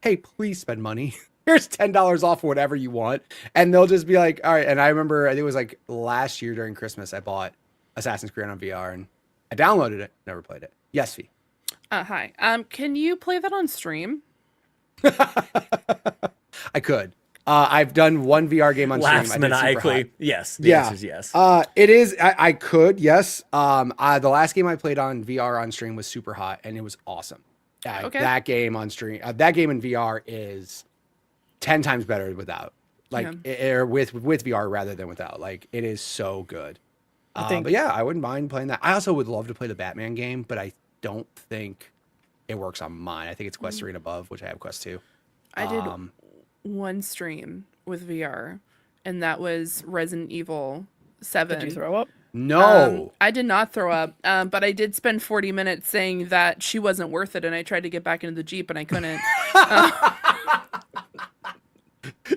"Hey, please spend money. Here's $10 off whatever you want." And they'll just be like, "All right." And I remember I think it was like last year during Christmas, I bought Assassin's Creed on VR and I downloaded it, never played it. Yes, Fee. Hi. Can you play that on stream? I could. I've done one VR game on Laughs stream. I did Super Hot. maniacally. Yes. The answer is yes. It is. I could. Yes. The last game I played on VR on stream was Super Hot, and it was awesome. Okay. That game on stream, that game in VR is 10 times better without, like, or with VR rather than without. Like, it is so good. But yeah, I wouldn't mind playing that. I also would love to play the Batman game, but I don't think it works on mine. I think it's Quest 3 and above, which I have Quest 2. I did one stream with VR, and that was Resident Evil 7. Did you throw up? No. I did not throw up, but I did spend 40 minutes saying that she wasn't worth it, and I tried to get back into the Jeep, and I couldn't.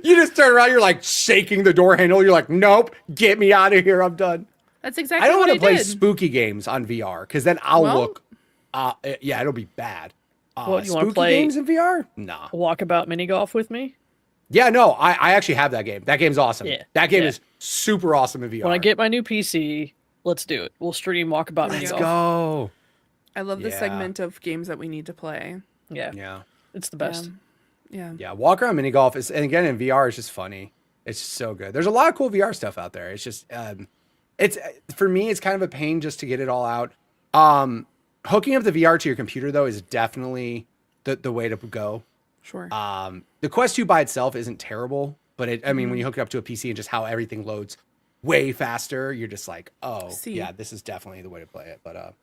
You just turn around, you're like shaking the door handle. You're like, nope, get me out of here. I'm done. That's exactly I don't what want to play did. spooky games on VR because then I'll Well- look. Yeah, it'll be bad. What, you wanna spooky play- games in VR? Nah. Walkabout mini golf with me? Yeah, no, I actually have that game. That game's awesome. Yeah, That game yeah. is super awesome in VR. When I get my new PC, let's do it. We'll stream Walkabout mini Let's golf. go. I love the Yeah. segment of games that we need to play. Yeah, Yeah. it's the best. Yeah. Yeah. Walk around mini golf is, and again in VR, is just funny. It's just so good. There's a lot of cool VR stuff out there. It's just, it's for me, it's kind of a pain just to get it all out. Hooking up the VR to your computer though is definitely the way to go. Sure. The Quest 2 by itself isn't terrible, but I mean, when you hook it up to a PC and just how everything loads way faster, you're just like, oh, See. yeah, this is definitely the way to play it. But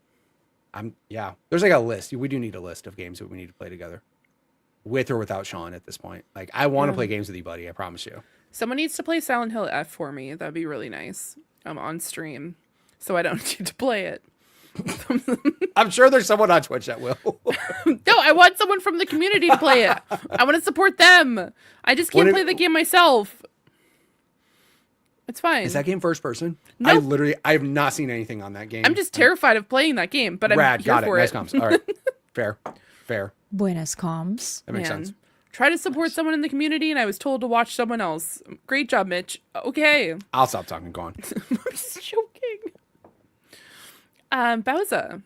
there's like a list. We do need a list of games that we need to play together, with or without Sean at this point. Like, I want to play games with you, buddy. I promise you. Someone needs to play Silent Hill F for me. That'd be really nice. I'm on stream, so I don't need to play it. I'm sure there's someone on Twitch that will. No, I want someone from the community to play it. I want to support them. I just can't play the game myself. It's fine. Is that game first person? Nope. I have not seen anything on that game. I'm just terrified of playing that game, but I'm Rad. here Got it. for Nice it. comms. All right. Fair. Buenas comms. That makes Man. sense. Try to support someone in the community, and I was told to watch someone else. Great job, Mitch. Okay. I'll stop talking. Go on. I'm just joking. Bowser.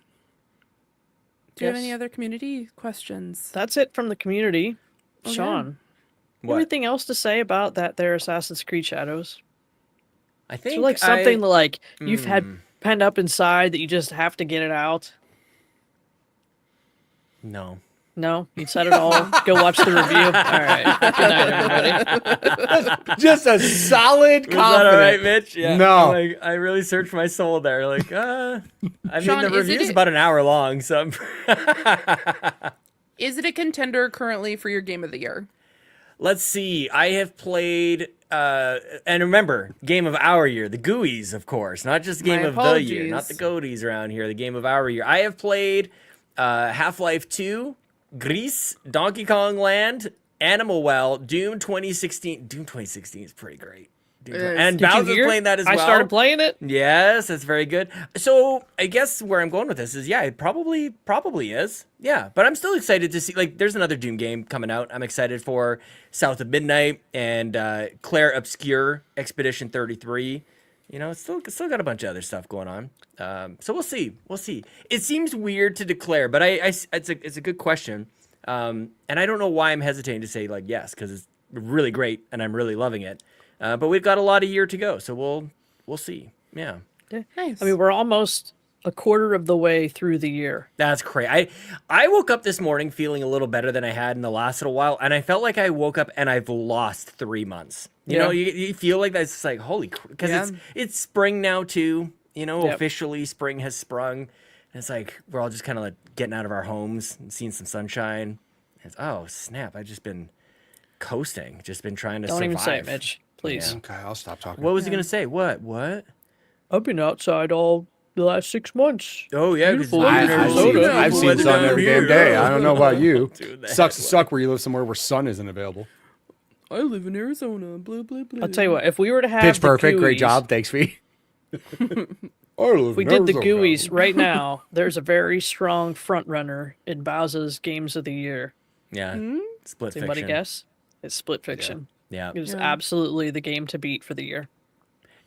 Do you have any other community questions? That's it from the community. Okay. Sean, What? anything else to say about that there Assassin's Creed Shadows? I Is think there like something that like you've had Hmm. penned up inside that you just have to get it out? No. No? You said it all. Go watch the review. All right. Good night, everybody. Just a solid Was confident. that all right, Mitch? Yeah. No. Like, I really searched my soul there. Like, I Sean, mean, the is it review's a- about an hour long, so Is it a contender currently for your game of the year? let's see. I have played, and remember, game of our year, the GUIs, of course, not just game My of the year, not apologies. the goaties around here, the game of our year. I have played Half-Life 2, Grease, Donkey Kong Land, Animal Well, Doom 2016. Doom 2016 is pretty great. And Did you Bowser's hear? playing that as I well. started playing it. Yes, that's very good. So I guess where I'm going with this is, yeah, it probably is. Yeah, but I'm still excited to see. Like, there's another Doom game coming out. I'm excited for South of Midnight and Claire Obscure Expedition 33. You know, it's still got a bunch of other stuff going on. So we'll see. We'll see. It seems weird to declare, but it's a good question. And I don't know why I'm hesitating to say like yes, because it's really great and I'm really loving it. But we've got a lot of year to go, so we'll see. Yeah, Nice. I mean, we're almost a quarter of the way through the year. that's crazy. I woke up this morning feeling a little better than I had in the last little while, and I felt like I woke up and I've lost 3 months. You know, you feel like that's just like holy, because it's spring now too. You know, Yep. officially spring has sprung. And it's like we're all just kind of like getting out of our homes and seeing some sunshine. It's, oh snap! I've just been coasting, just been trying to Don't survive. even say it, Mitch. Please. Okay, I'll stop talking. What was he gonna say? What? I've been outside all the last 6 months. Oh yeah, 'cause Beautiful you weather live in in I've Arizona. seen, Soda. I've seen Weather sun down every here. damn day. I don't know about you. Dude, that Sucks to suck where you live somewhere where sun isn't available. I live in Arizona. Blah blah blah. I'll tell you what, if we were to have Pitch the perfect. Great GUIs, job. Thanks, V. If we did the GUIs right now, there's a very strong front runner in Bowser's Games of the Year. Yeah, split Does anybody fiction. guess? It's Split Fiction. Yeah. It is absolutely the game to beat for the year.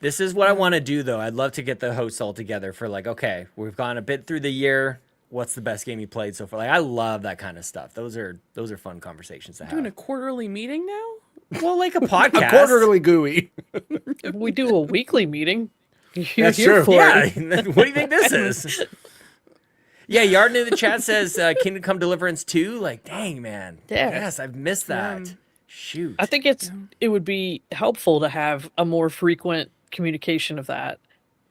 This is what I want to do, though. I'd love to get the hosts all together for like, okay, we've gone a bit through the year. What's the best game you played so far? Like, I love that kind of stuff. Those are fun conversations to have. Doing a quarterly meeting now? Well, like a podcast. A quarterly GUI. If we do a weekly meeting, you're That's here true. for Yeah. it. What do you think this is? Yeah, Yarden in the chat says Kingdom Come Deliverance 2. Like, dang, man. Yeah. Yes, I've missed that. Shoot. I think it would be helpful to have a more frequent communication of that,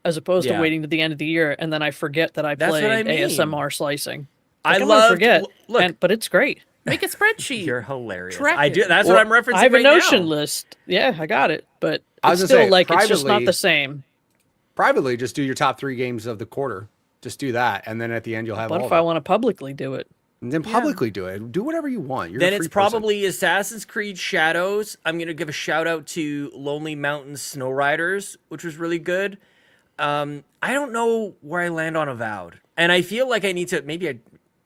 as opposed to Yeah. waiting to the end of the year and then I forget that I That's played what I mean. ASMR slicing. I I'm gonna love forget, Look, but it's great. Make a spreadsheet. you're hilarious. Track I do. it. That's Or what I'm referencing. I have a right Notion now. list. Yeah, I got it, but I was it's gonna still say, like it's just not privately- the same. Privately, just do your top 3 games of the quarter. Just do that, and then at the end you'll have What all. if I want to publicly do it? And then publicly do it. Do whatever you want. You're Then a free it's probably Assassin's Creed Shadows. I'm gonna give a shout out to Lonely Mountain Snow Riders, which was really good. I don't know where I land on Avowed, and I feel like I need to. Maybe I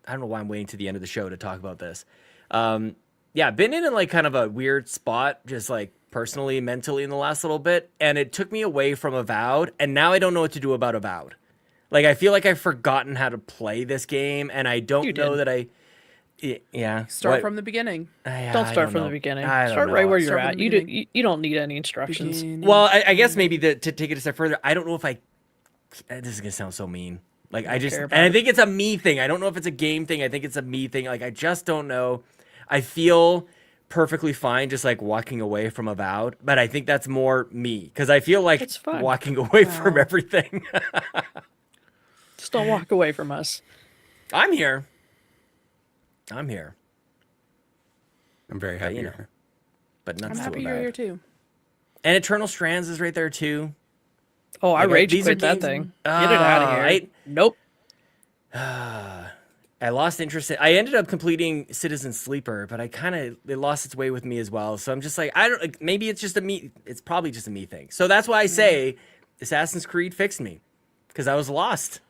don't know why I'm waiting to the end of the show to talk about this. Yeah, been in like kind of a weird spot, just like personally, mentally in the last little bit, and it took me away from Avowed, and now I don't know what to do about Avowed. Like, I feel like I've forgotten how to play this game, and I don't You know did. that yeah. Start What- from the beginning. Yeah, Don't I start from know. the beginning. I don't Start right know. where you're Start from at. the You do, beginning. you don't need any instructions. Well, I guess maybe to take it a step further, I don't know if this is gonna sound so mean. Like, I just, care and about I it. think it's a me thing. I don't know if it's a game thing. I think it's a me thing. Like, I just don't know. I feel perfectly fine just like walking away from Avowed, but I think that's more me because I feel like It's fine. walking away from everything. Just don't walk away from us. I'm here. I'm very happy you you're know. here. But not I'm so happy you're bad. here too. And Eternal Strands is right there too. Oh, I Like, rage these are quit that games- thing. Get it out of here. Nope. I lost interest. I ended up completing Citizen Sleeper, but it lost its way with me as well. So I'm just like, maybe it's just a me. It's probably just a me thing. So that's why I say Assassin's Creed fixed me because I was lost.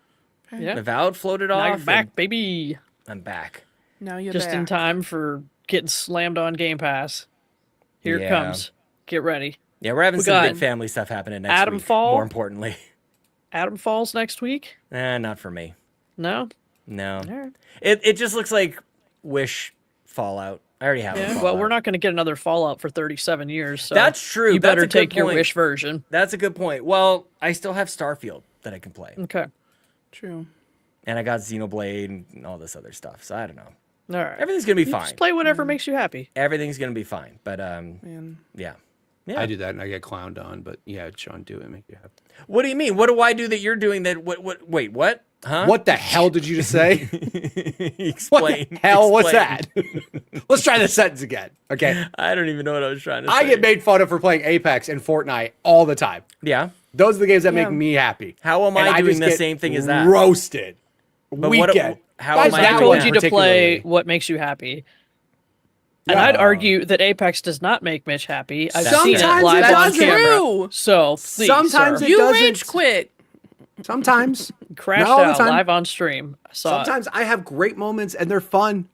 Yeah. Avowed floated Now off. you're back, and baby. I'm back. Now you're Just back. in time for getting slammed on Game Pass. Here it Yeah. comes. Get ready. Yeah, we're having We some got big family stuff happening next Adam week. Fall. More importantly, Adam Falls next week? not for me. No? No. Alright. It just looks like Wish Fallout. I already have a Yeah, Fallout. well, we're not going to get another Fallout for 37 years, so That's true. You That's better a good take your point. Wish version. That's a good point. Well, I still have Starfield that I can play. Okay. True. And I got Xenoblade and all this other stuff. So I don't know. All right. Everything's going to be You fine. Just play whatever makes you happy. Everything's going to be fine. But Man. yeah. I do that and I get clowned on, but yeah, Sean, do it, make you happy. What do you mean? What do I do that you're doing that wait, what? Huh? What the hell did you just say? Explain. What the hell was explain. that? Let's try the sentence again. Okay. I don't even know what I was trying to say. I get made fun of for playing Apex and Fortnite all the time. Yeah. Those are the games that make Yeah. me happy. How am And I doing just the get same thing as that? Roasted. But Weekend. how Guys, am I that I doing one told you to play particularly. what makes you happy. And Yeah. I'd argue that Apex does not make Mitch happy. I've seen it Sometimes live it on doesn't. camera. True. So please, Sometimes sir, it You doesn't. rage quit. Sometimes. crashed Not all the out time. live on stream. I saw it. Sometimes I have great moments and they're fun.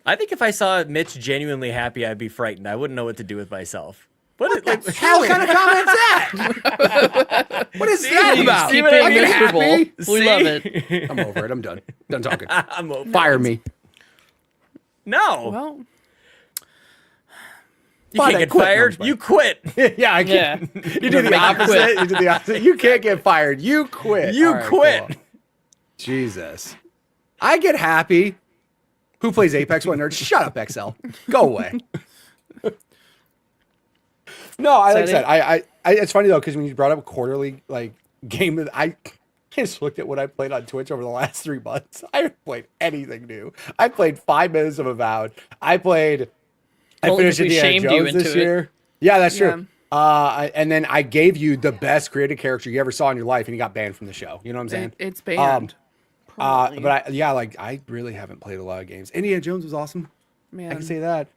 I think if I saw Mitch genuinely happy, I'd be frightened. I wouldn't know what to do with myself. What Hell kind of comment's that? What is that Keep about? being I get miserable. happy. We love it. I'm over it. I'm done. Done talking. I'm over. Fire me. No, Well, you Fine, can't I get quit. No, I'm fired. just You quit. Yeah, I Yeah. can't. You do the opposite. You do the opposite. You can't get fired. You quit. You All right, quit. cool. Jesus. I get happy. Who plays Apex? What nerd? Shut up, XL. Go away. No, like I said, I it's funny though, because when you brought up quarterly like game, I just looked at what I played on Twitch over the last 3 months. I haven't played anything new. I played 5 minutes of Avowed. I finished because we Indiana shamed you Jones this into it. year. Yeah, that's Yeah. true. And then I gave you the best creative character you ever saw in your life, and you got banned from the show. You know what I'm saying? it's banned. But I really haven't played a lot of games. Indiana Jones was awesome. Man. I can say that.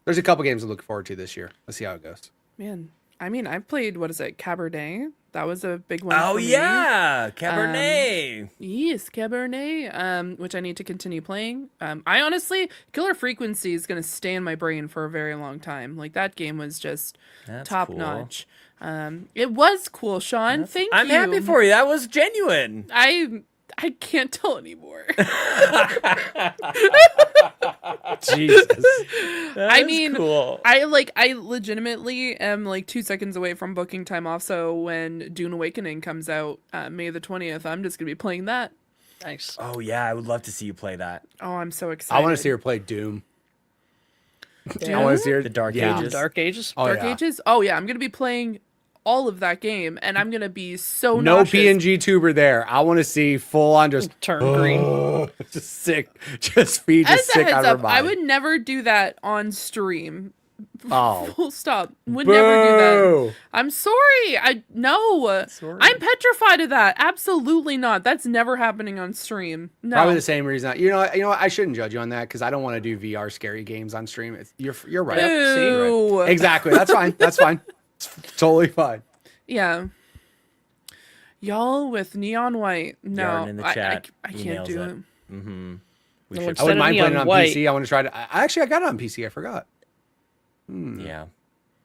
There's a couple games to look forward to this year. Let's see how it goes. Man. I mean, I've played, what is it, Cabernet? That was a big one. Oh for me. yeah, Cabernet. Yes, Cabernet, which I need to continue playing. I honestly, Killer Frequency is going to stay in my brain for a very long time. Like, that game was just That's top cool. notch. It was cool, Sean. Thank you. I'm happy for you. That was genuine. I can't tell anymore. Jesus. I mean, cool. I legitimately am like 2 seconds away from booking time off. So when Dune Awakening comes out, May the 20th, I'm just gonna be playing that. Nice. Oh yeah, I would love to see you play that. Oh, I'm so excited. I want to see her play Doom. Dune? I want to see her. The Dark yeah. Ages. Dark Ages. Oh, Dark yeah. Ages. Oh yeah, I'm gonna be playing all of that game, and I'm gonna be so No nauseous. PNG tuber there. I want to see full on just Turn green. just sick, just feed As just a sick out heads of her up, mind. I would never do that on stream. Oh, Full stop. Would never do that. boo. I'm sorry. No. Sorry. I'm petrified of that. Absolutely not. That's never happening on stream. No. Probably the same reason. You know what? I shouldn't judge you on that because I don't want to do VR scary games on stream. You're right. Ew. Exactly. That's fine. That's fine. It's totally fine. Yeah. Y'all with neon white. No, Yarn in the chat. I He can't nails do it. it. Mm-hmm. We No, should. it's- I wouldn't mind Neon playing it on white. PC. I want to try to. I got it on PC. I forgot. Yeah,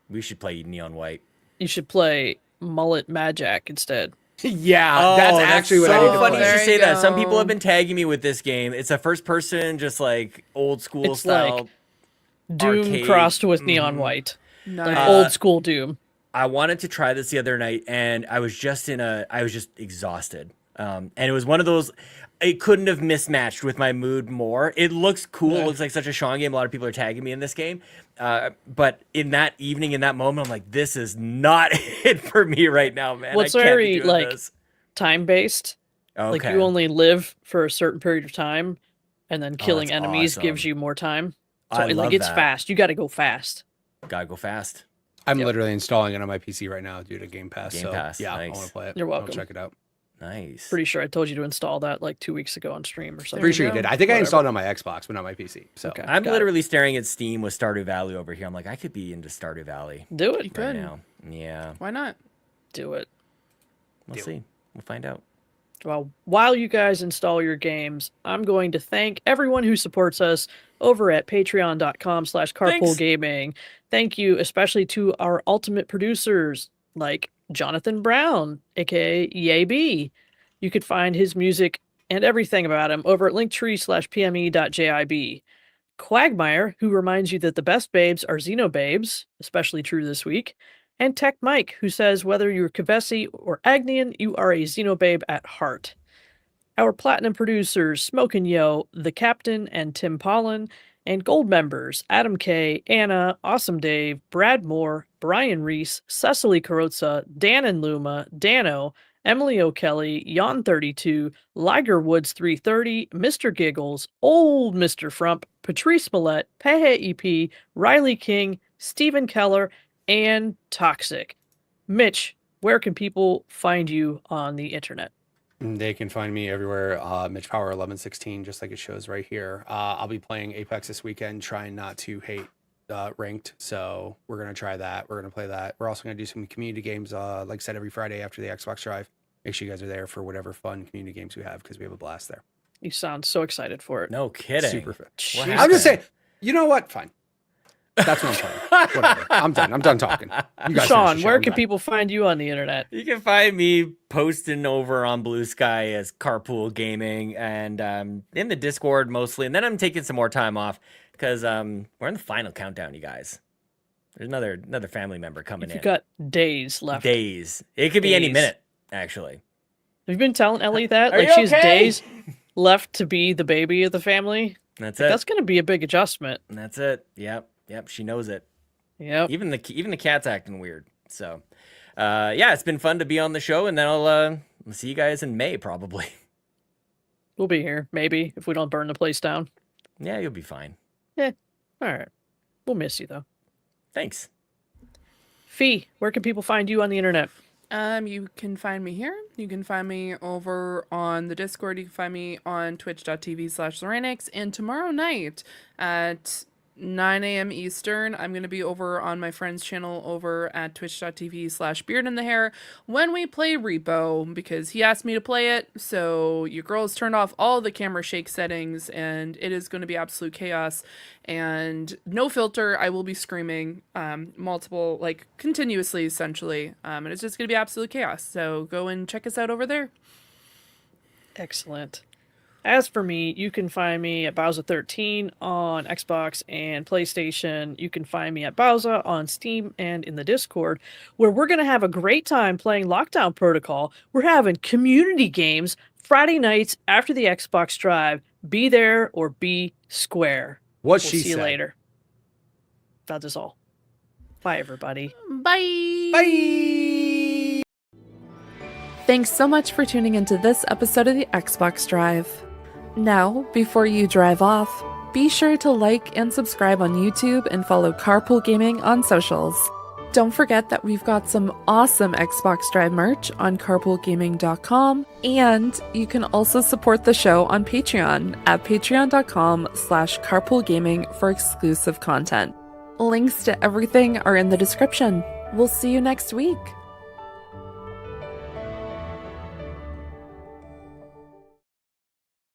we should play Neon White. You should play Mullet Magic instead. Yeah, that's actually what I need to funny play. you should There say you that. Some people go. have been tagging me with this game. It's a first person, just like old school It's style. like Doom Arcade. crossed with Neon White. Like Nice. old school Doom. I wanted to try this the other night, and I was just exhausted. And it was one of those. It couldn't have mismatched with my mood more. It looks cool. Yeah. It looks like such a Sean game. A lot of people are tagging me in this game. But in that evening, in that moment, I'm like, this is not it for me right now, man. Well, it's I can't very, be doing like, this. Time based. Okay. Like you only live for a certain period of time, and then killing that's enemies awesome. gives you more time. So I like love it's that. fast. You got to go fast. Gotta go fast. I'm Yep. literally installing it on my PC right now due to Game Pass. Game so Pass, yeah, I nice. want to play it. You're I'll welcome. check it out. Nice. Pretty sure I told you to install that like 2 weeks ago on stream or something. Pretty sure you go. did. I think I Whatever. installed it on my Xbox, but not my PC. So Okay. I'm Got it. literally staring at Steam with Stardew Valley over here. I'm like, I could be into Stardew Valley Do You it. right could. now. Yeah, Why not? Do it. we'll see. We'll find out. Well, while you guys install your games, I'm going to thank everyone who supports us over at patreon.com/carpoolgaming. Thank you especially to our ultimate producers like Jonathan Brown, aka Yay B. You could find his music and everything about him over at linktree/pme.jib. Cwagmire, who reminds you that the best babes are Xenobabes, especially true this week. And TechMike, who says whether you're Kevesi or Agnian, you are a Xenobabe at heart. Our platinum producers, Smokin Joe, The Captain, and Tim Paullin, and gold members, Adam K., Anna, Awesome Dave, Brad Moore, Brian Reese, Cecily Carrozza, Dan and Luma, Dannohh, Emily O'Kelly, Jan32, Liger Woods 330, Mr. Giggles, OldMrFrump, Patrice Mallette, Peje EP, Riley King, Stephen Keller, and Toxic. Mitch, where can people find you on the internet? They can find me everywhere, Mitch Power 1116, just like it shows right here. I'll be playing Apex this weekend, trying not to hate ranked. So we're going to try that. We're going to play that. We're also going to do some community games, like I said, every Friday after the Xbox Drive. Make sure you guys are there for whatever fun community games we have, because we have a blast there. You sound so excited for it. No kidding. Super fun. Jeez. I'm just saying, you know what? Fine. That's what I'm playing. Whatever. I'm done talking. You guys Sean, where can people find you on the internet? You can find me posting over on Blue Sky as Carpool Gaming, and in the Discord mostly. And then I'm taking some more time off because we're in the final countdown, you guys. There's another family member coming in. You've got days left. Days. It could be any minute, actually. Have you been telling Ellie that? Are Like, you she has okay? days left to be the baby of the family? That's Like, it. that's going to be a big adjustment. That's it. Yep. She knows it. Yep. Even the cat's acting weird. So, yeah, it's been fun to be on the show, and then I'll see you guys in May probably. We'll be here, maybe, if we don't burn the place down. Yeah, you'll be fine. Yeah. All right. We'll miss you, though. Thanks. Fee, where can people find you on the internet? You can find me here. You can find me over on the Discord. You can find me on twitch.tv/Lorenix. And tomorrow night at 9 a.m. Eastern, I'm going to be over on my friend's channel over at twitch.tv/BeardInTheHair when we play Repo, because he asked me to play it. So your girls turned off all the camera shake settings, and it is going to be absolute chaos and no filter. I will be screaming continuously, essentially. And it's just going to be absolute chaos. So go and check us out over there. Excellent. As for me, you can find me at Bowser13 on Xbox and PlayStation. You can find me at Bowser on Steam and in the Discord, where we're going to have a great time playing Lockdown Protocol. We're having community games Friday nights after the Xbox Drive. Be there or be square. What We'll she see you said. later. That is all. Bye, everybody. Bye. Bye. Thanks so much for tuning into this episode of the Xbox Drive. Now, before you drive off, be sure to like and subscribe on YouTube and follow Carpool Gaming on socials. Don't forget that we've got some awesome Xbox Drive merch on carpoolgaming.com, and you can also support the show on Patreon at patreon.com/carpoolgaming for exclusive content. Links to everything are in the description. We'll see you next week.